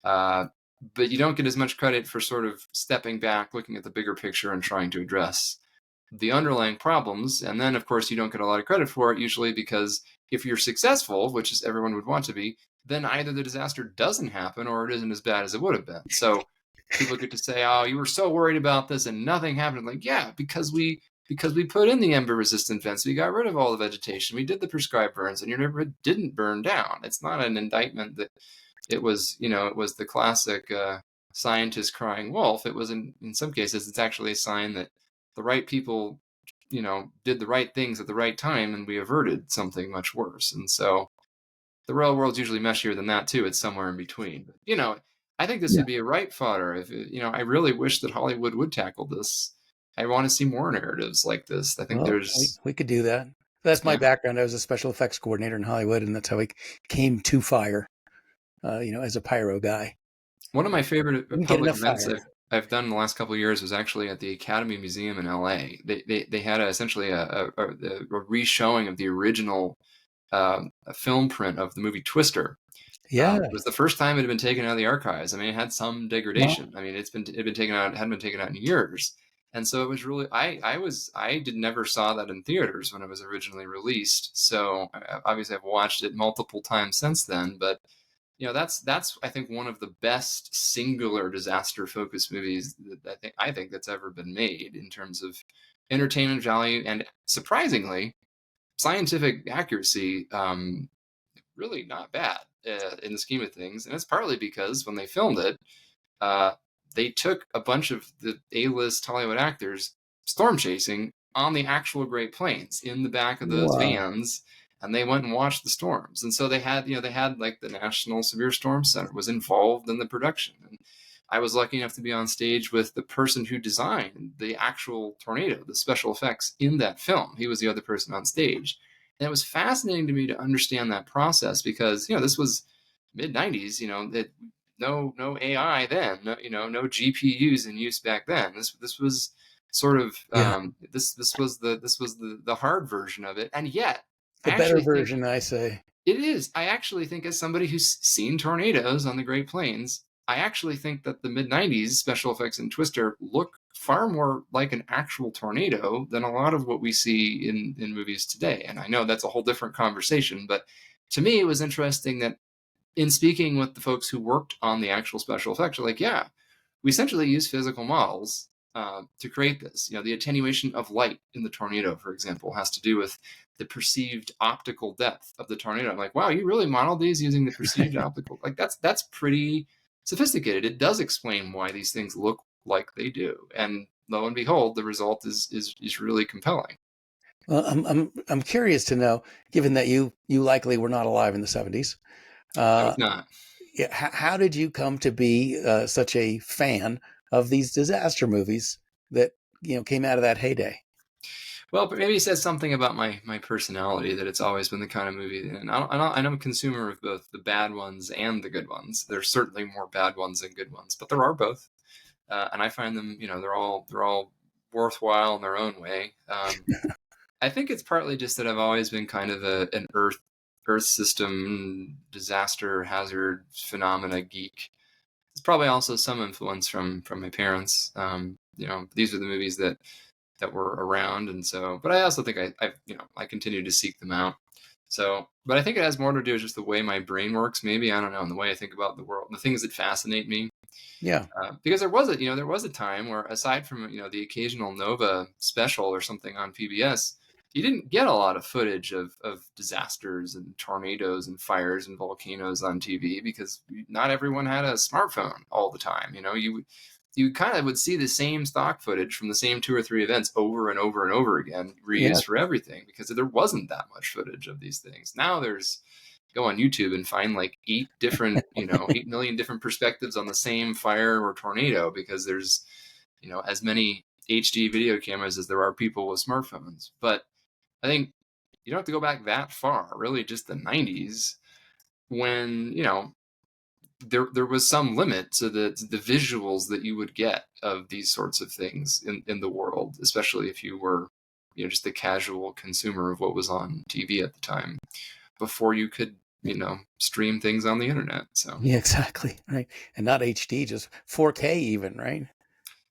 But you don't get as much credit for sort of stepping back, looking at the bigger picture and trying to address the underlying problems. And then, of course, you don't get a lot of credit for it, usually because if you're successful, which is everyone would want to be, then either the disaster doesn't happen or it isn't as bad as it would have been. So people get to say, oh, you were so worried about this and nothing happened. Like, yeah, because we put in the ember-resistant vents, we got rid of all the vegetation, we did the prescribed burns, and your neighborhood didn't burn down. It's not an indictment that it was, it was the classic scientist crying wolf. It was, in some cases, it's actually a sign that the right people, did the right things at the right time, and we averted something much worse. And so the real world's usually messier than that too. It's somewhere in between. But, I think this would be a ripe fodder. If I really wish that Hollywood would tackle this. I want to see more narratives like this. I think we could do that. That's my background. I was a special effects coordinator in Hollywood, and that's how I came to fire. As a pyro guy. One of my favorite public events I've done in the last couple of years was actually at the Academy Museum in LA. They had essentially a re-showing of the original film print of the movie Twister. Yeah, it was the first time it had been taken out of the archives. I mean, it had some degradation. Wow. I mean, it hadn't been taken out in years. And so it was really, I did never saw that in theaters when it was originally released. So obviously I've watched it multiple times since then, but that's I think one of the best singular disaster focused movies that I think that's ever been made in terms of entertainment value and, surprisingly, scientific accuracy. Really not bad in the scheme of things, and it's partly because when they filmed it, uh, they took a bunch of the A-list Hollywood actors storm chasing on the actual Great Plains in the back of those Wow. vans, and they went and watched the storms. And so they had like the National Severe Storm Center was involved in the production. And I was lucky enough to be on stage with the person who designed the actual tornado, the special effects in that film. He was the other person on stage. And it was fascinating to me to understand that process because, this was mid 90s, that no AI then, no GPUs in use back then. This was sort of Yeah. this was the hard version of it, and yet I The better actually think version, I say. it is. I actually think, as somebody who's seen tornadoes on the Great Plains, I actually think that the mid 90s special effects in Twister look far more like an actual tornado than a lot of what we see in movies today. And I know that's a whole different conversation, but to me, it was interesting that in speaking with the folks who worked on the actual special effects, are like, yeah, we essentially use physical models to create this. The attenuation of light in the tornado, for example, has to do with the perceived optical depth of the tornado. I'm like, wow, you really modeled these using the perceived optical. Like that's pretty sophisticated. It does explain why these things look like they do, and lo and behold, the result is really compelling. Well, I'm curious to know, given that you likely were not alive in the 70s. I was not. Yeah, how did you come to be such a fan of these disaster movies that came out of that heyday? Well, but maybe it says something about my personality that it's always been the kind of movie. And I'm a consumer of both the bad ones and the good ones. There's certainly more bad ones than good ones, but there are both, and I find them. They're all worthwhile in their own way. I think it's partly just that I've always been kind of an Earth system disaster hazard phenomena geek. It's probably also some influence from my parents. These are the movies that were around, and so. But I also think I continue to seek them out. So, but I think it has more to do with just the way my brain works. Maybe, I don't know, and the way I think about the world, the things that fascinate me. Yeah. Because there was a time where, aside from the occasional Nova special or something on PBS, you didn't get a lot of footage of disasters and tornadoes and fires and volcanoes on TV because not everyone had a smartphone all the time. You kind of would see the same stock footage from the same 2 or 3 events over and over and over again, Yeah. reused for everything, because there wasn't that much footage of these things. Now go on YouTube and find like 8 million different perspectives on the same fire or tornado, because there's, as many HD video cameras as there are people with smartphones. But I think you don't have to go back that far, really, just the 90s, when, there was some limit to the visuals that you would get of these sorts of things in the world, especially if you were, just the casual consumer of what was on TV at the time, before you could, stream things on the internet. So Yeah, exactly. Right. And not HD, just 4K even, right?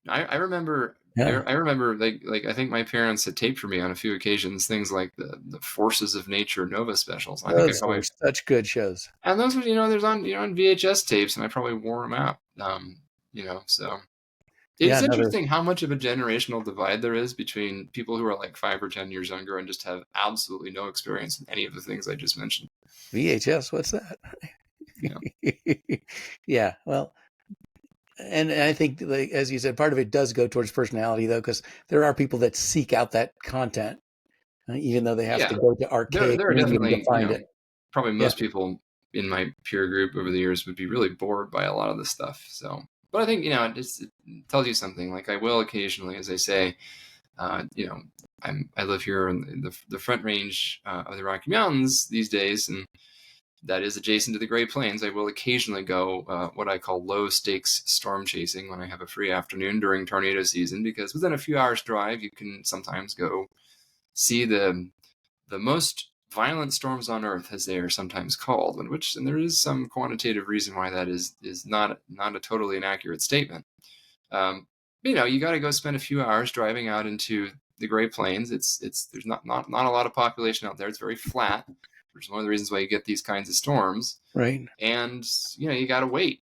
I remember. Yeah. I remember, like I think my parents had taped for me on a few occasions things like the Forces of Nature Nova specials. I think I Those were probably, such good shows. and those were, there's on VHS tapes, and I probably wore them out. So Yeah, it's another interesting how much of a generational divide there is between people who are like 5 or 10 years younger and just have absolutely no experience in any of the things I just mentioned. VHS. What's that? Yeah. Yeah. Well, and I think, like, as you said, part of it does go towards personality, though, because there are people that seek out that content, even though they have to Yeah. go to There, archaic there are medium to definitely, find it. probably Yeah. most people in my peer group over the years would be really bored by a lot of this stuff. So, but I think, it tells you something. Like, I will occasionally, as I say, I live here in the Front Range of the Rocky Mountains these days, and that is adjacent to the Great Plains. I will occasionally go what I call low stakes storm chasing when I have a free afternoon during tornado season, because within a few hours drive, you can sometimes go see the most violent storms on Earth, as they are sometimes called, and there is some quantitative reason why that is not a totally inaccurate statement. You got to go spend a few hours driving out into the Great Plains. There's not a lot of population out there. It's very flat, which is one of the reasons why you get these kinds of storms. Right. And you got to wait.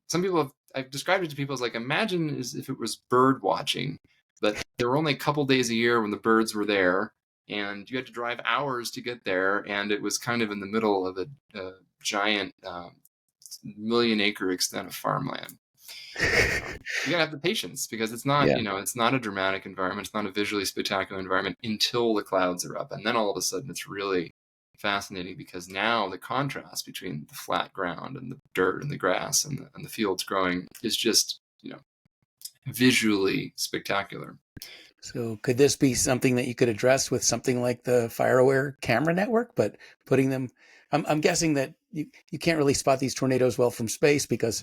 Some people I've described it to people as like, imagine as if it was bird watching, but there were only a couple days a year when the birds were there, and you had to drive hours to get there, and it was kind of in the middle of a giant million-acre extent of farmland. You gotta have the patience, because it's not it's not a dramatic environment. It's not a visually spectacular environment until the clouds are up, and then all of a sudden it's really fascinating, because now the contrast between the flat ground and the dirt and the grass and the fields growing is just visually spectacular. So could this be something that you could address with something like the FireAware camera network, but putting them, I'm guessing that you can't really spot these tornadoes well from space because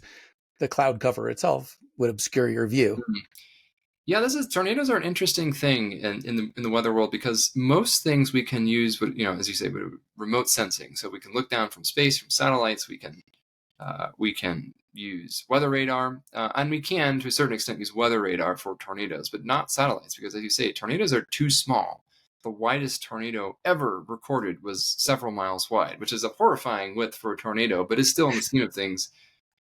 the cloud cover itself would obscure your view. Mm-hmm. Yeah, tornadoes are an interesting thing in the weather world, because most things we can use with, as you say, with remote sensing. So we can look down from space, from satellites. We can use weather radar, and we can, to a certain extent, use weather radar for tornadoes, but not satellites, because, as you say, tornadoes are too small. The widest tornado ever recorded was several miles wide, which is a horrifying width for a tornado, but is still, in the scheme of things,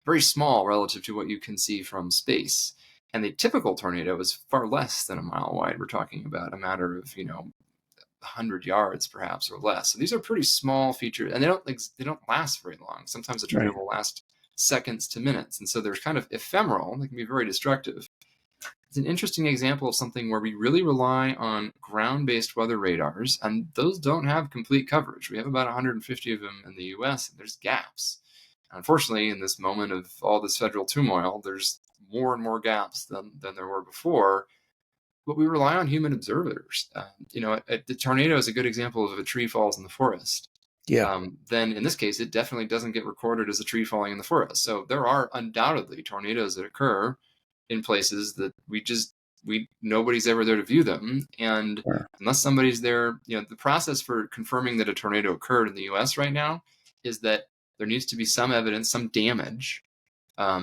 very small relative to what you can see from space. And the typical tornado is far less than a mile wide. We're talking about a matter of 100 yards perhaps or less. So these are pretty small features, and they don't last very long. Sometimes a tornado will last seconds to minutes, and so they're kind of ephemeral. They can be very destructive. It's an interesting example of something where we really rely on ground-based weather radars, and those don't have complete coverage. We have about 150 of them in the U.S., and there's gaps. Unfortunately, in this moment of all this federal turmoil, there's more and more gaps than there were before. But we rely on human observers. The tornado is a good example of if a tree falls in the forest. Yeah. Then in this case, it definitely doesn't get recorded as a tree falling in the forest. So there are undoubtedly tornadoes that occur in places that nobody's ever there to view them. And unless somebody's there, the process for confirming that a tornado occurred in the US right now is that there needs to be some evidence, some damage.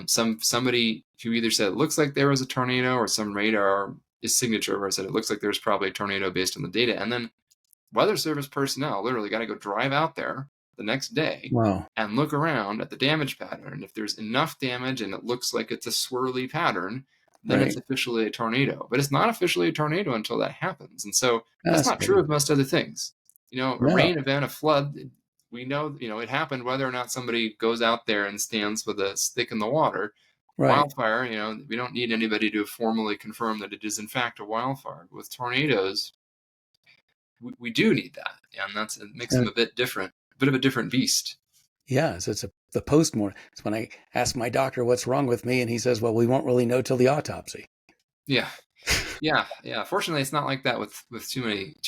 Somebody who either said it looks like there was a tornado, or some radar signature where it said it looks like there's probably a tornado based on the data. And then Weather Service personnel literally got to go drive out there the next day and look around at the damage pattern. And if there's enough damage and it looks like it's a swirly pattern, then it's officially a tornado. But it's not officially a tornado until that happens. And so that's not true of most other things. A rain event, a flood, we know, it happened whether or not somebody goes out there and stands with a stick in the water. Wildfire, we don't need anybody to formally confirm that it is in fact a wildfire. With tornadoes, we do need that, and it makes them a bit different, a bit of a different beast. Yeah, so it's the post-mortem. It's when I ask my doctor what's wrong with me, and he says, well, we won't really know till the autopsy. Yeah. Fortunately, it's not like that with too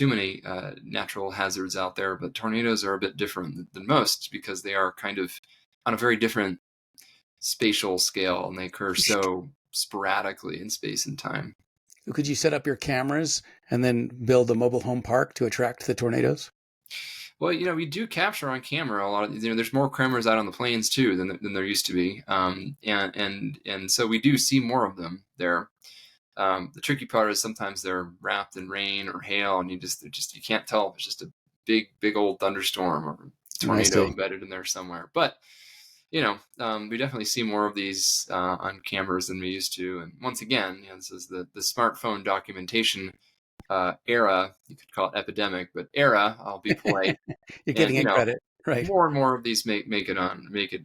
many natural hazards out there, but tornadoes are a bit different than most, because they are kind of on a very different spatial scale, and they occur so sporadically in space and time. Could you set up your cameras and then build a mobile home park to attract the tornadoes? Well, we do capture on camera a lot of, there's more cameras out on the plains too than there used to be. And so we do see more of them there. The tricky part is sometimes they're wrapped in rain or hail, and you can't tell if it's just a big old thunderstorm or tornado embedded in there somewhere. But we definitely see more of these on cameras than we used to. And once again, this is the smartphone documentation era. You could call it epidemic, but era, I'll be polite. You're getting in credit, right? More and more of these make it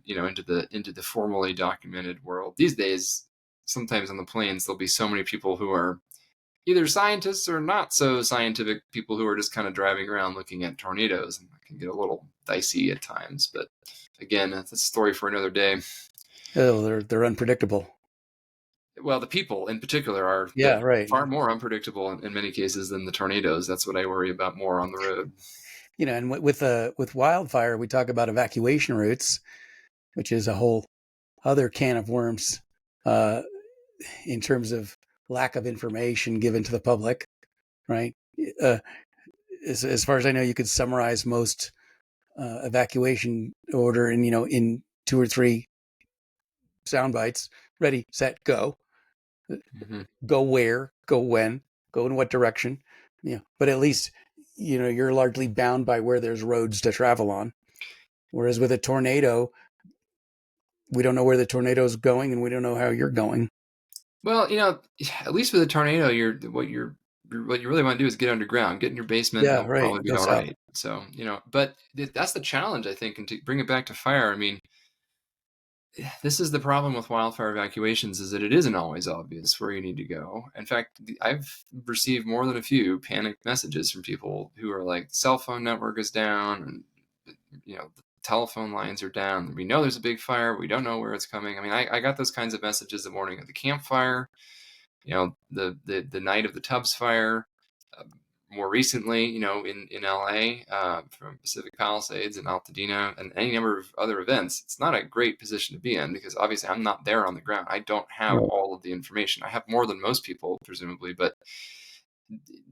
into the formally documented world. These days, sometimes on the plains, there'll be so many people who are either scientists or not so scientific people who are just kind of driving around looking at tornadoes, and it can get a little dicey at times. But again, that's a story for another day. Oh, they're unpredictable. Well, the people in particular are far more unpredictable in many cases than the tornadoes. That's what I worry about more on the road. And with wildfire, we talk about evacuation routes, which is a whole other can of worms in terms of lack of information given to the public, right? As far as I know, you could summarize most evacuation order in 2 or 3 sound bites: ready, set, go. Mm-hmm. Go where, go when, go in what direction. But at least, you're largely bound by where there's roads to travel on. Whereas with a tornado, we don't know where the tornado is going, and we don't know how you're going. Well, at least with a tornado, what you really want to do is get underground, get in your basement, and Yeah, it'll right. probably be Go all south. right. So, but that's the challenge, I think. And to bring it back to fire, I mean, this is the problem with wildfire evacuations, is that it isn't always obvious where you need to go. In fact, I've received more than a few panicked messages from people who are like, cell phone network is down, and the telephone lines are down. We know there's a big fire. We don't know where it's coming. I mean, I got those kinds of messages the morning of the campfire, the night of the Tubbs fire, more recently, in LA, from Pacific Palisades and Altadena and any number of other events. It's not a great position to be in, because obviously I'm not there on the ground. I don't have Right. all of the information. I have more than most people, presumably, but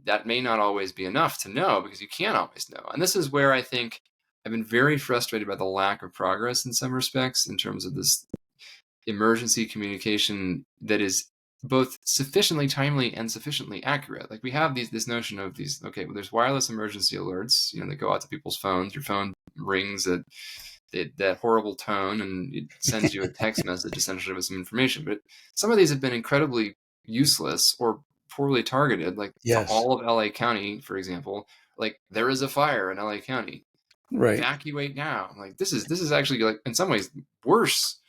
that may not always be enough to know, because you can't always know. And this is where I think I've been very frustrated by the lack of progress in some respects in terms of this emergency communication that is both sufficiently timely and sufficiently accurate. Like, we have this notion of these, okay, well, there's wireless emergency alerts, that go out to people's phones. Your phone rings at that horrible tone, and it sends you a text message essentially with some information. But some of these have been incredibly useless or poorly targeted, like to Yes. all of LA County, for example. Like, there is a fire in LA County. Right. Evacuate now. Like, this is actually, like, in some ways worse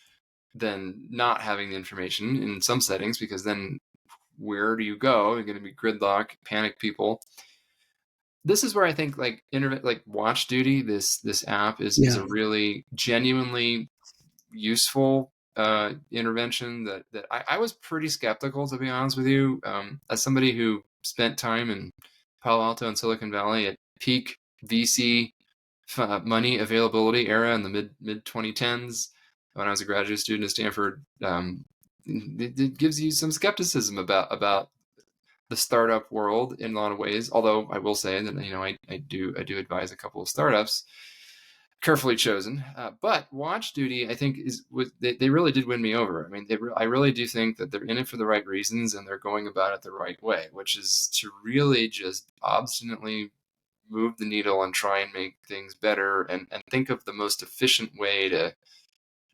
than not having the information in some settings, because then where do you go? You're going to be gridlock, panic people. This is where I think like Watch Duty, this app is a really genuinely useful intervention that I was pretty skeptical, to be honest with you, as somebody who spent time in Palo Alto and Silicon Valley at peak VC money availability era in the mid 2010s, when I was a graduate student at Stanford. It gives you some skepticism about the startup world in a lot of ways. Although I will say that I do advise a couple of startups, carefully chosen. But Watch Duty, I think, they really did win me over. I mean, I really do think that they're in it for the right reasons, and they're going about it the right way, which is to really just obstinately move the needle and try and make things better, and think of the most efficient way to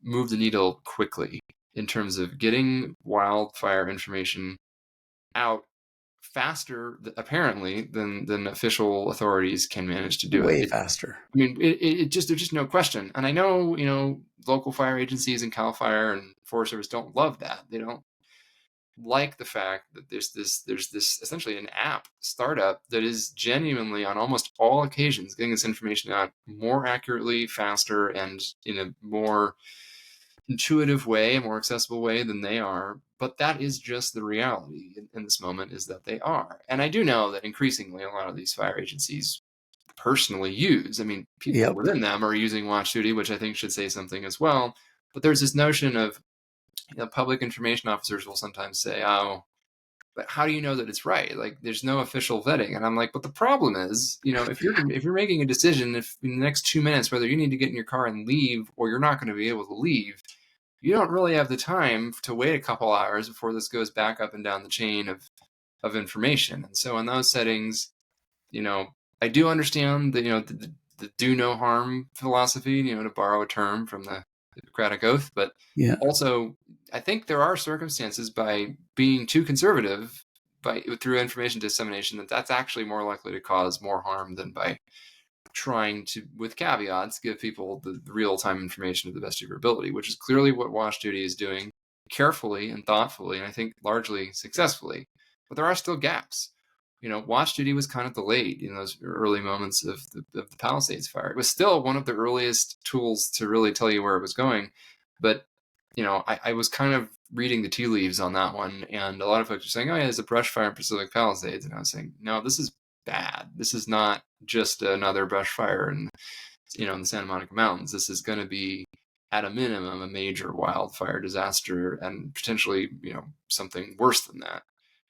move the needle quickly in terms of getting wildfire information out faster, apparently, than official authorities can manage to do Way it. faster. I mean, there's just no question. And I know, local fire agencies and CAL FIRE and Forest Service don't love that. They don't like the fact that there's this essentially an app startup that is genuinely, on almost all occasions, getting this information out more accurately, faster, and in a more intuitive way, a more accessible way than they are. But that is just the reality in this moment, is that they are. And I do know that increasingly a lot of these fire agencies personally use, I mean, people within them are using Watch Duty, which I think should say something as well. But there's this notion of, public information officers will sometimes say, oh, but how do you know that it's right? Like, there's no official vetting. And I'm like, but the problem is, if you're making a decision, if in the next 2 minutes, whether you need to get in your car and leave, or you're not going to be able to leave, you don't really have the time to wait a couple hours before this goes back up and down the chain of information. And so in those settings, I do understand that, the do no harm philosophy, to borrow a term from the Hippocratic Oath. But also, I think there are circumstances, by being too conservative through information dissemination, that's actually more likely to cause more harm than by trying to, with caveats, give people the real-time information to the best of your ability, which is clearly what Watch Duty is doing, carefully and thoughtfully, and I think largely successfully. But there are still gaps. Watch Duty was kind of delayed in those early moments of the Palisades fire. It was still one of the earliest tools to really tell you where it was going. But, I was kind of reading the tea leaves on that one. And a lot of folks are saying, oh, yeah, there's a brush fire in Pacific Palisades. And I was saying, no, this is bad. This is not just another brush fire in the Santa Monica Mountains. This is going to be, at a minimum, a major wildfire disaster, and potentially, something worse than that.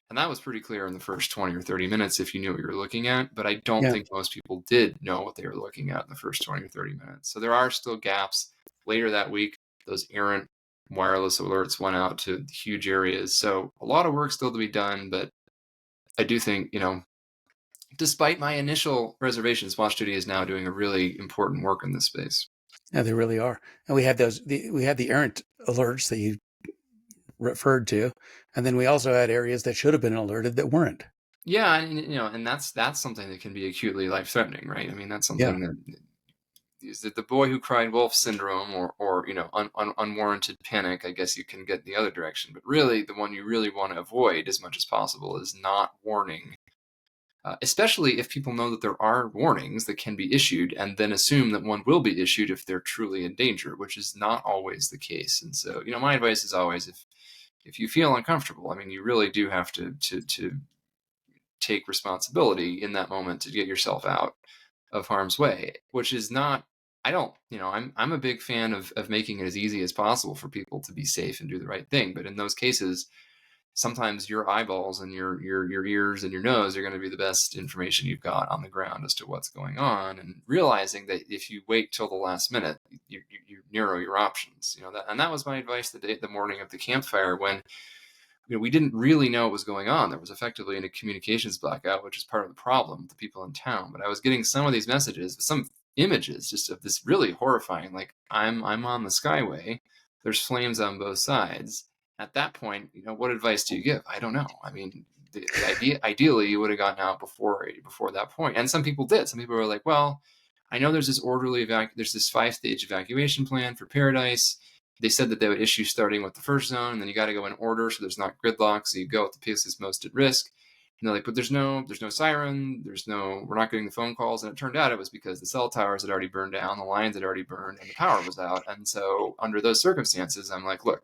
And that was pretty clear in the first 20 or 30 minutes if you knew what you were looking at. But I don't think most people did know what they were looking at in the first 20 or 30 minutes. So there are still gaps later that week. Those errant wireless alerts went out to huge areas. So a lot of work still to be done, but I do think, despite my initial reservations, Watch Duty is now doing a really important work in this space. Yeah, they really are. And we have we have the errant alerts that you referred to, and then we also had areas that should have been alerted that weren't. Yeah, and that's something that can be acutely life-threatening, right? I mean, that's something that is the boy who cried wolf syndrome, or unwarranted panic. I guess you can get the other direction, but really, the one you really want to avoid as much as possible is not warning. Especially if people know that there are warnings that can be issued and then assume that one will be issued if they're truly in danger, which is not always the case. And so, my advice is always, if you feel uncomfortable, I mean, you really do have to take responsibility in that moment to get yourself out of harm's way, which is not, I'm a big fan of making it as easy as possible for people to be safe and do the right thing. But in those cases, sometimes your eyeballs and your ears and your nose are going to be the best information you've got on the ground as to what's going on, and realizing that if you wait till the last minute, you narrow your options. That was my advice the morning of the campfire, when we didn't really know what was going on. There was effectively a communications blackout, which is part of the problem with the people in town. But I was getting some of these messages, some images, just of this really horrifying, like, I'm on the Skyway, there's flames on both sides. At that point, what advice do you give? I don't know. I mean, the idea, ideally, you would have gotten out before that point. And some people did. Some people were like, well, I know there's this there's this 5-stage evacuation plan for Paradise. They said that they would issue starting with the first zone, and then you got to go in order so there's not gridlock. So you go with the places most at risk. And they're like, but there's no siren, we're not getting the phone calls. And it turned out it was because the cell towers had already burned down, the lines had already burned, and the power was out. And so under those circumstances, I'm like, look,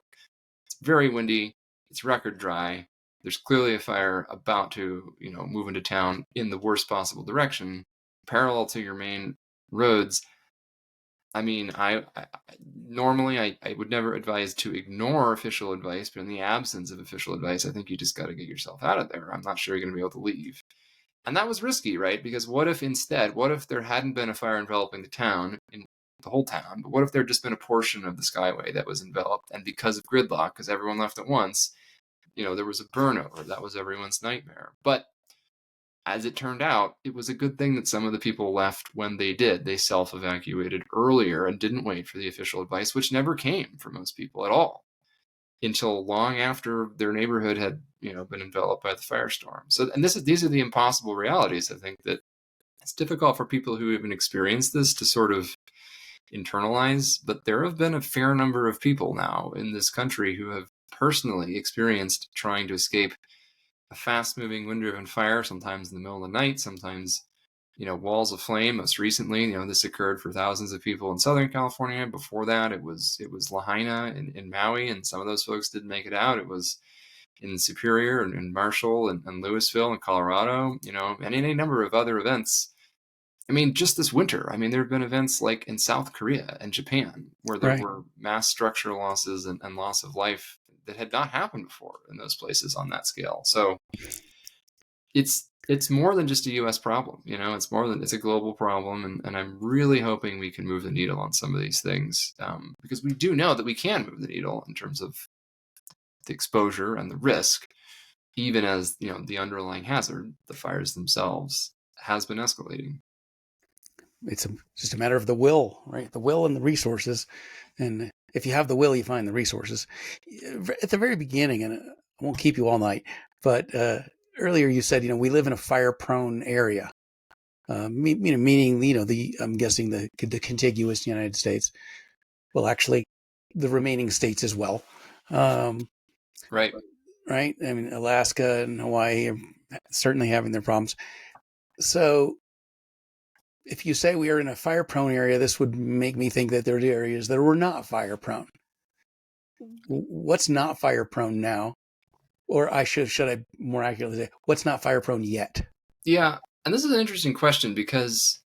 it's very windy, it's record dry, there's clearly a fire about to, move into town in the worst possible direction, parallel to your main roads. I mean, I normally I would never advise to ignore official advice, but in the absence of official advice, I think you just got to get yourself out of there. I'm not sure you're going to be able to leave. And that was risky, right? Because what if there hadn't been a fire enveloping the town, in the whole town, but what if there had just been a portion of the Skyway that was enveloped, and because of gridlock, because everyone left at once, there was a burnover. That was everyone's nightmare. But as it turned out, it was a good thing that some of the people left when they did. They self-evacuated earlier and didn't wait for the official advice, which never came for most people at all, until long after their neighborhood had, been enveloped by the firestorm. So, and these are the impossible realities. I think that it's difficult for people who haven't experienced this to sort of internalize, but there have been a fair number of people now in this country who have personally experienced trying to escape a fast-moving, wind-driven fire, sometimes in the middle of the night, sometimes, walls of flame. Most recently, this occurred for thousands of people in Southern California. Before that, it was Lahaina in Maui, and some of those folks didn't make it out. It was in Superior and in Marshall and Louisville in Colorado, and any number of other events. I mean, just this winter, there have been events like in South Korea and Japan where there were mass structural losses and loss of life that had not happened before in those places on that scale. So it's more than just a U.S. problem. It's a global problem. And I'm really hoping we can move the needle on some of these things, because we do know that we can move the needle in terms of the exposure and the risk, even as, the underlying hazard, the fires themselves, has been escalating. It's just a matter of the will, right? The will and the resources. And if you have the will, you find the resources. At the very beginning, and I won't keep you all night, but earlier you said, we live in a fire-prone area, meaning, I'm guessing the contiguous United States. Well, actually, the remaining states as well. Right. Right? I mean, Alaska and Hawaii are certainly having their problems. So if you say we are in a fire-prone area, this would make me think that there are areas that were not fire-prone. What's not fire-prone now? Or should I more accurately say, what's not fire-prone yet? Yeah, and this is an interesting question, because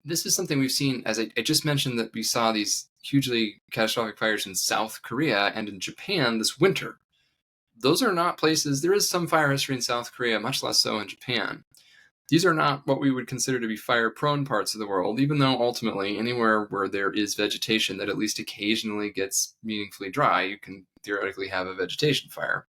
this is something we've seen, as I just mentioned, that we saw these hugely catastrophic fires in South Korea and in Japan this winter. Those are not places, there is some fire history in South Korea, much less so in Japan. These are not what we would consider to be fire-prone parts of the world, even though ultimately anywhere where there is vegetation that at least occasionally gets meaningfully dry, you can theoretically have a vegetation fire.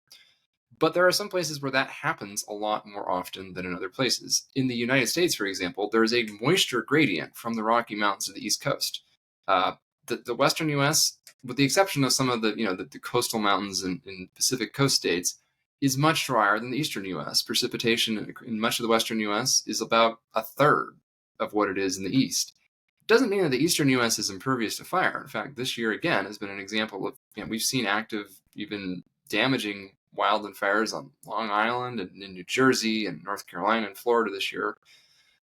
But there are some places where that happens a lot more often than in other places. In the United States, for example, there is a moisture gradient from the Rocky Mountains to the East Coast. The Western U.S., with the exception of some of the coastal mountains in Pacific coast states, is much drier than the Eastern U.S. Precipitation in much of the Western U.S. is about a third of what it is in the East. It doesn't mean that the Eastern U.S. is impervious to fire. In fact, this year again has been an example of, we've seen active, even damaging wildland fires on Long Island and in New Jersey and North Carolina and Florida this year.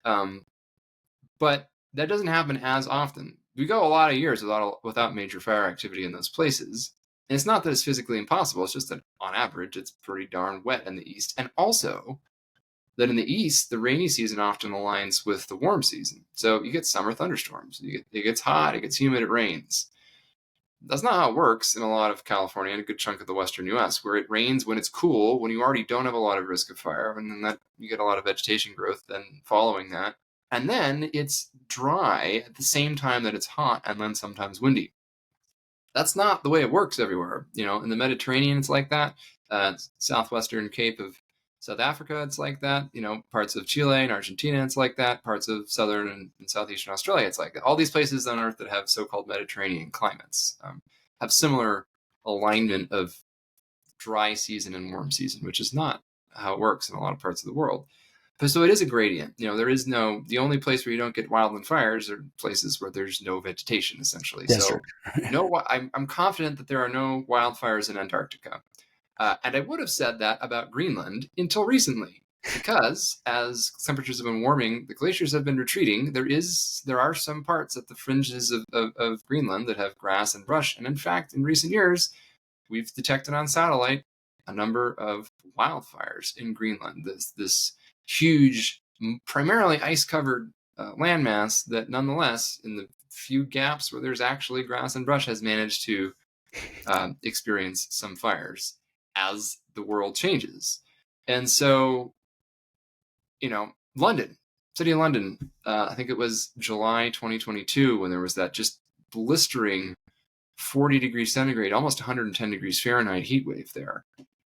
But that doesn't happen as often. We go a lot of years without major fire activity in those places. And it's not that it's physically impossible. It's just that on average, it's pretty darn wet in the East. And also that in the East, the rainy season often aligns with the warm season. So you get summer thunderstorms. It gets hot, it gets humid, it rains. That's not how it works in a lot of California and a good chunk of the Western U.S., where it rains when it's cool, when you already don't have a lot of risk of fire, and then that you get a lot of vegetation growth then following that. And then it's dry at the same time that it's hot and then sometimes windy. That's not the way it works everywhere. In the Mediterranean, it's like that. Southwestern Cape of South Africa, it's like that. Parts of Chile and Argentina, it's like that. Parts of southern and southeastern Australia, it's like that. All these places on Earth that have so-called Mediterranean climates have similar alignment of dry season and warm season, which is not how it works in a lot of parts of the world. But so it is a gradient. The only place where you don't get wildland fires are places where there's no vegetation, essentially. Yes, so I'm confident that there are no wildfires in Antarctica. And I would have said that about Greenland until recently, because as temperatures have been warming, the glaciers have been retreating. There are some parts at the fringes of Greenland that have grass and brush. And in fact, in recent years, we've detected on satellite a number of wildfires in Greenland. This huge, primarily ice-covered landmass that nonetheless, in the few gaps where there's actually grass and brush, has managed to experience some fires as the world changes. And so, city of London, I think it was July 2022 when there was that just blistering 40 degrees centigrade, almost 110 degrees Fahrenheit heat wave there.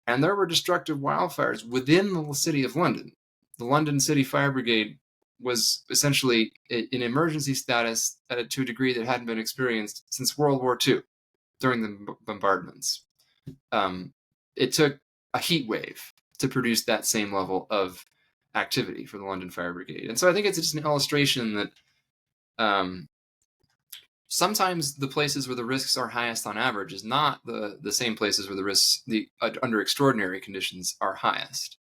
And there were destructive wildfires within the city of London. The London City Fire Brigade was essentially in emergency status to a degree that hadn't been experienced since World War II during the bombardments. It took a heat wave to produce that same level of activity for the London Fire Brigade. And so I think it's just an illustration that sometimes the places where the risks are highest on average is not the same places where the risks under extraordinary conditions are highest.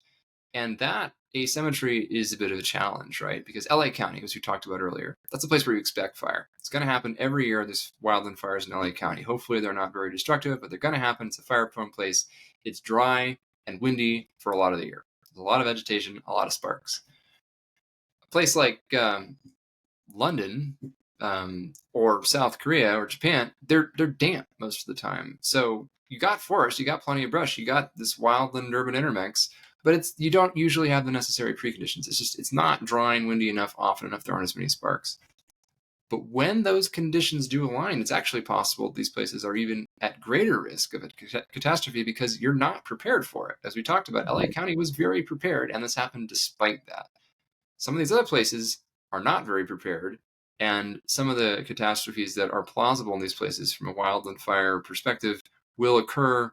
And that asymmetry is a bit of a challenge, right? Because LA County, as we talked about earlier, that's a place where you expect fire. It's going to happen every year. There's wildland fires in LA County. Hopefully they're not very destructive, but they're going to happen. It's a fire-prone place. It's dry and windy for a lot of the year. There's a lot of vegetation, a lot of sparks. A place like London or South Korea or Japan, they're damp most of the time. So you got forest, you got plenty of brush, you got this wildland urban intermix, but you don't usually have the necessary preconditions. It's not dry and windy enough often enough. There aren't as many sparks. But when those conditions do align, it's actually possible these places are even at greater risk of a catastrophe because you're not prepared for it. As we talked about, LA County was very prepared, and this happened despite that. Some of these other places are not very prepared, and some of the catastrophes that are plausible in these places from a wildland fire perspective will occur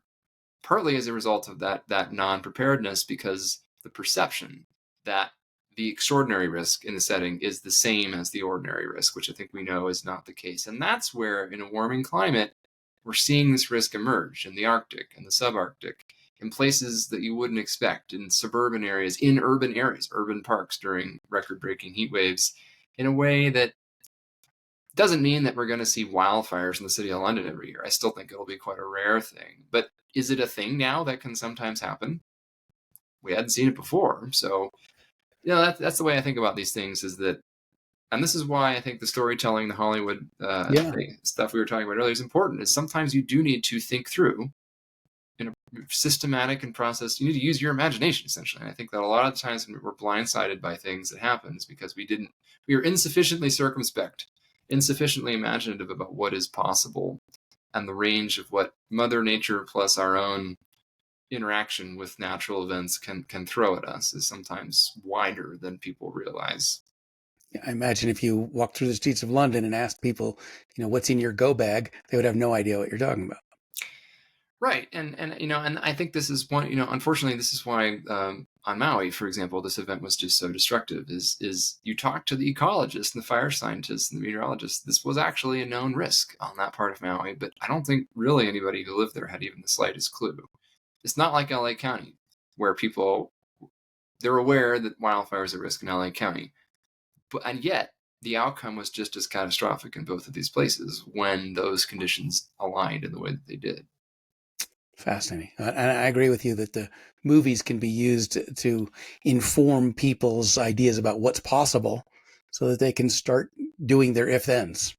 partly as a result of that non-preparedness, because the perception that the extraordinary risk in the setting is the same as the ordinary risk, which I think we know is not the case. And that's where, in a warming climate, we're seeing this risk emerge in the Arctic and the subarctic, in places that you wouldn't expect, in suburban areas, in urban areas, urban parks during record-breaking heat waves, in a way that doesn't mean that we're going to see wildfires in the city of London every year. I still think it'll be quite a rare thing. But is it a thing now that can sometimes happen? We hadn't seen it before. So, that's the way I think about these things, is that, and this is why I think the storytelling, the Hollywood stuff we were talking about earlier is important, is sometimes you do need to think through systematic and processed. You need to use your imagination, essentially. And I think that a lot of the times when we're blindsided by things that happen is because we were insufficiently circumspect, insufficiently imaginative about what is possible, and the range of what Mother Nature plus our own interaction with natural events can throw at us is sometimes wider than people realize. I imagine if you walked through the streets of London and asked people, what's in your go bag, they would have no idea what you're talking about. Right. And I think this is one, unfortunately, this is why on Maui, for example, this event was just so destructive is you talk to the ecologists and the fire scientists and the meteorologists. This was actually a known risk on that part of Maui, but I don't think really anybody who lived there had even the slightest clue. It's not like LA County, where they're aware that wildfires are a risk in LA County. And yet the outcome was just as catastrophic in both of these places when those conditions aligned in the way that they did. Fascinating. And I agree with you that the movies can be used to inform people's ideas about what's possible so that they can start doing their if-thens.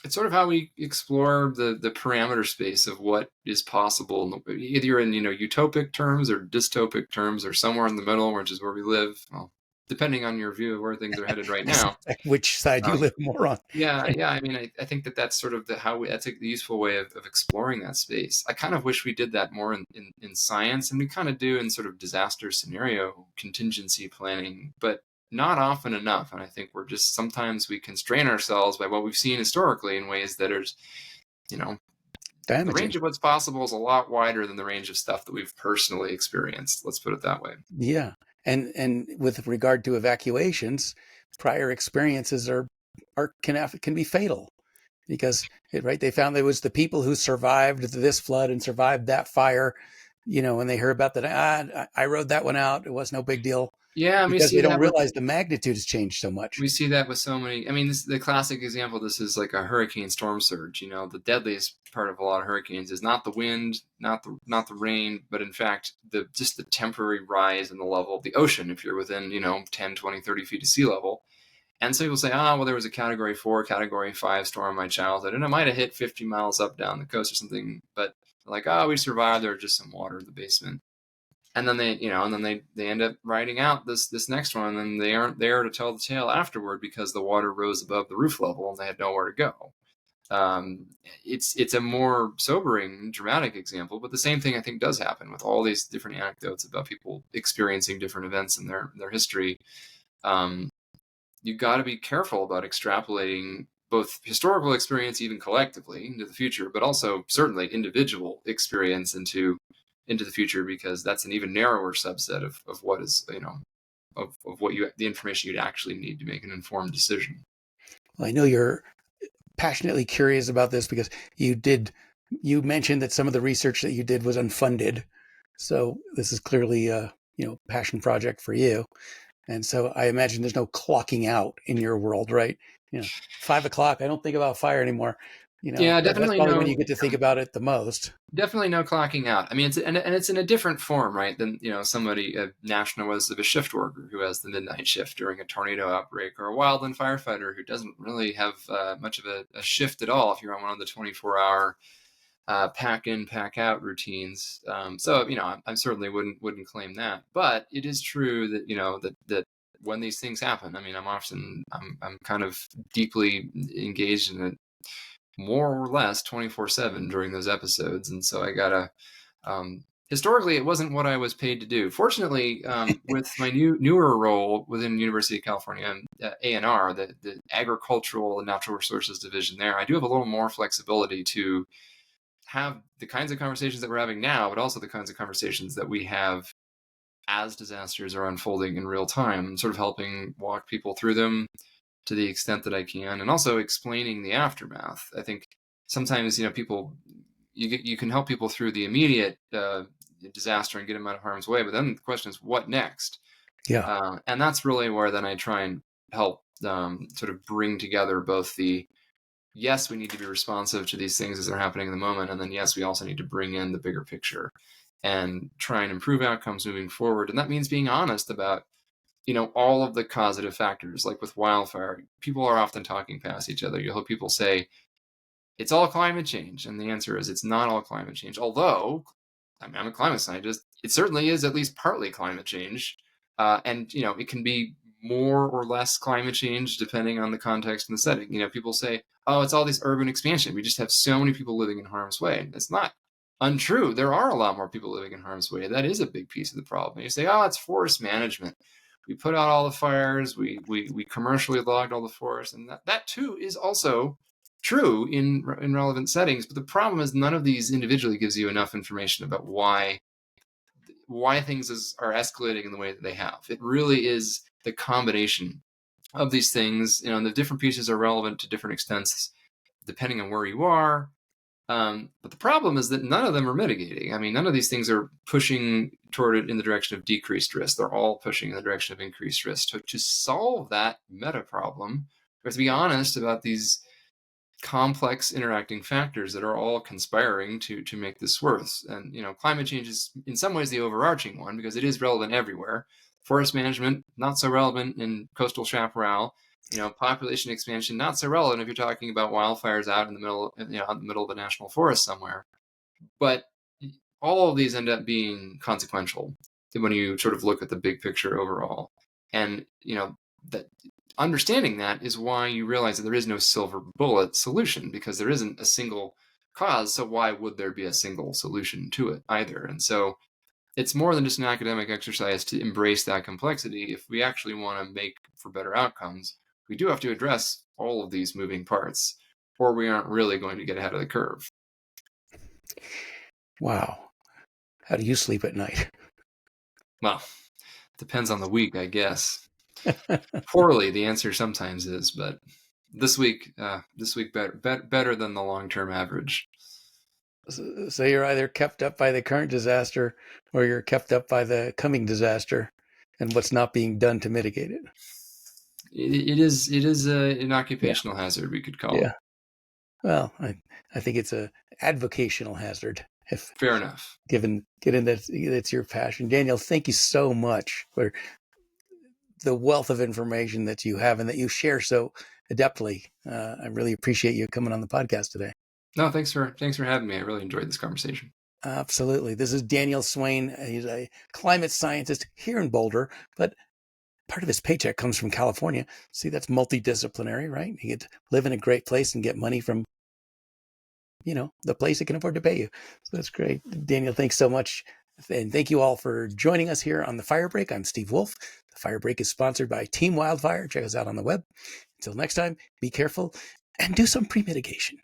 It's sort of how we explore the parameter space of what is possible, either in utopic terms or dystopic terms or somewhere in the middle, which is where we live. Well, depending on your view of where things are headed right now. Which side you live more on. Yeah. I mean, I think that's sort of that's a useful way of exploring that space. I kind of wish we did that more in science, and we kind of do in sort of disaster scenario contingency planning, but not often enough. And I think sometimes we constrain ourselves by what we've seen historically in ways that are, damaging. The range of what's possible is a lot wider than the range of stuff that we've personally experienced. Let's put it that way. Yeah. And with regard to evacuations, prior experiences can be fatal because they found it was the people who survived this flood and survived that fire, when they heard about that, I rode that one out. It was no big deal. Yeah, because they don't realize the magnitude has changed so much. We see that with so many. I mean, the classic example of this is like a hurricane storm surge. The deadliest part of a lot of hurricanes is not the wind, not the rain, but in fact, just the temporary rise in the level of the ocean if you're within, 10, 20, 30 feet of sea level. And so people say, well, there was a Category 4, Category 5 storm in my childhood, and it might have hit 50 miles up down the coast or something, but like, we survived. There was just some water in the basement. And then they end up riding out this next one, and they aren't there to tell the tale afterward because the water rose above the roof level and they had nowhere to go. It's a more sobering, dramatic example, but the same thing I think does happen with all these different anecdotes about people experiencing different events in their history. You've got to be careful about extrapolating both historical experience, even collectively, into the future, but also certainly individual experience into the future, because that's an even narrower subset of what is, of what the information you'd actually need to make an informed decision. Well, I know you're passionately curious about this because you mentioned that some of the research that you did was unfunded. So this is clearly a, passion project for you. And so I imagine there's no clocking out in your world, right? 5 o'clock, I don't think about fire anymore. Yeah, definitely. That's probably when you get to think about it the most. Definitely no clocking out. I mean, it's in a different form, right? Than somebody, a national was of a shift worker who has the midnight shift during a tornado outbreak, or a wildland firefighter who doesn't really have much of a shift at all if you're on one of the 24-hour pack in, pack out routines. So I certainly wouldn't claim that, but it is true that that when these things happen, I mean, I'm kind of deeply engaged in it, more or less 24/7 during those episodes. And so I gotta, historically, it wasn't what I was paid to do. Fortunately, with my newer role within University of California, A&R, the Agricultural and Natural Resources Division there, I do have a little more flexibility to have the kinds of conversations that we're having now, but also the kinds of conversations that we have as disasters are unfolding in real time, sort of helping walk people through them to the extent that I can, and also explaining the aftermath. I think sometimes, people, you can help people through the immediate disaster and get them out of harm's way, but then the question is, what next? Yeah. And that's really where then I try and help sort of bring together both yes, we need to be responsive to these things as they're happening in the moment, and then yes, we also need to bring in the bigger picture and try and improve outcomes moving forward. And that means being honest about all of the causative factors. Like with wildfire, people are often talking past each other. You'll hear people say, it's all climate change. And the answer is, it's not all climate change. Although I mean, I'm a climate scientist. It certainly is at least partly climate change. And, it can be more or less climate change depending on the context and the setting. People say, oh, it's all this urban expansion. We just have so many people living in harm's way. That's not untrue. There are a lot more people living in harm's way. That is a big piece of the problem. You say, oh, it's forest management. We put out all the fires. We commercially logged all the forests. And that too is also true in relevant settings. But the problem is none of these individually gives you enough information about why things are escalating in the way that they have. It really is the combination of these things. And the different pieces are relevant to different extents depending on where you are. But the problem is that none of them are mitigating. I mean, none of these things are pushing toward it in the direction of decreased risk. They're all pushing in the direction of increased risk. To solve that meta problem, we have to be honest about these complex interacting factors that are all conspiring to make this worse. And climate change is in some ways the overarching one because it is relevant everywhere. Forest management, not so relevant in coastal chaparral. Population expansion, not so relevant if you're talking about wildfires out in the middle, out in the middle of a national forest somewhere. But all of these end up being consequential when you sort of look at the big picture overall. And that understanding that is why you realize that there is no silver bullet solution, because there isn't a single cause. So why would there be a single solution to it either? And so it's more than just an academic exercise to embrace that complexity. If we actually want to make for better outcomes, we do have to address all of these moving parts, or we aren't really going to get ahead of the curve. Wow. How do you sleep at night? Well, depends on the week, I guess. Poorly, the answer sometimes is, but this week better than the long-term average. So you're either kept up by the current disaster or you're kept up by the coming disaster and what's not being done to mitigate it. It is an occupational hazard, we could call it. Well, I think it's a advocational hazard. Fair enough. Given that it's your passion. Daniel, thank you so much for the wealth of information that you have and that you share so adeptly. I really appreciate you coming on the podcast today. No, thanks for having me. I really enjoyed this conversation. Absolutely. This is Daniel Swain. He's a climate scientist here in Boulder, but part of his paycheck comes from California. See, that's multidisciplinary, right? You get to live in a great place and get money from, the place that can afford to pay you. So that's great. Daniel, thanks so much. And thank you all for joining us here on The Fire Break. I'm Steve Wolf. The Fire Break is sponsored by Team Wildfire. Check us out on the web. Until next time, be careful and do some pre-mitigation.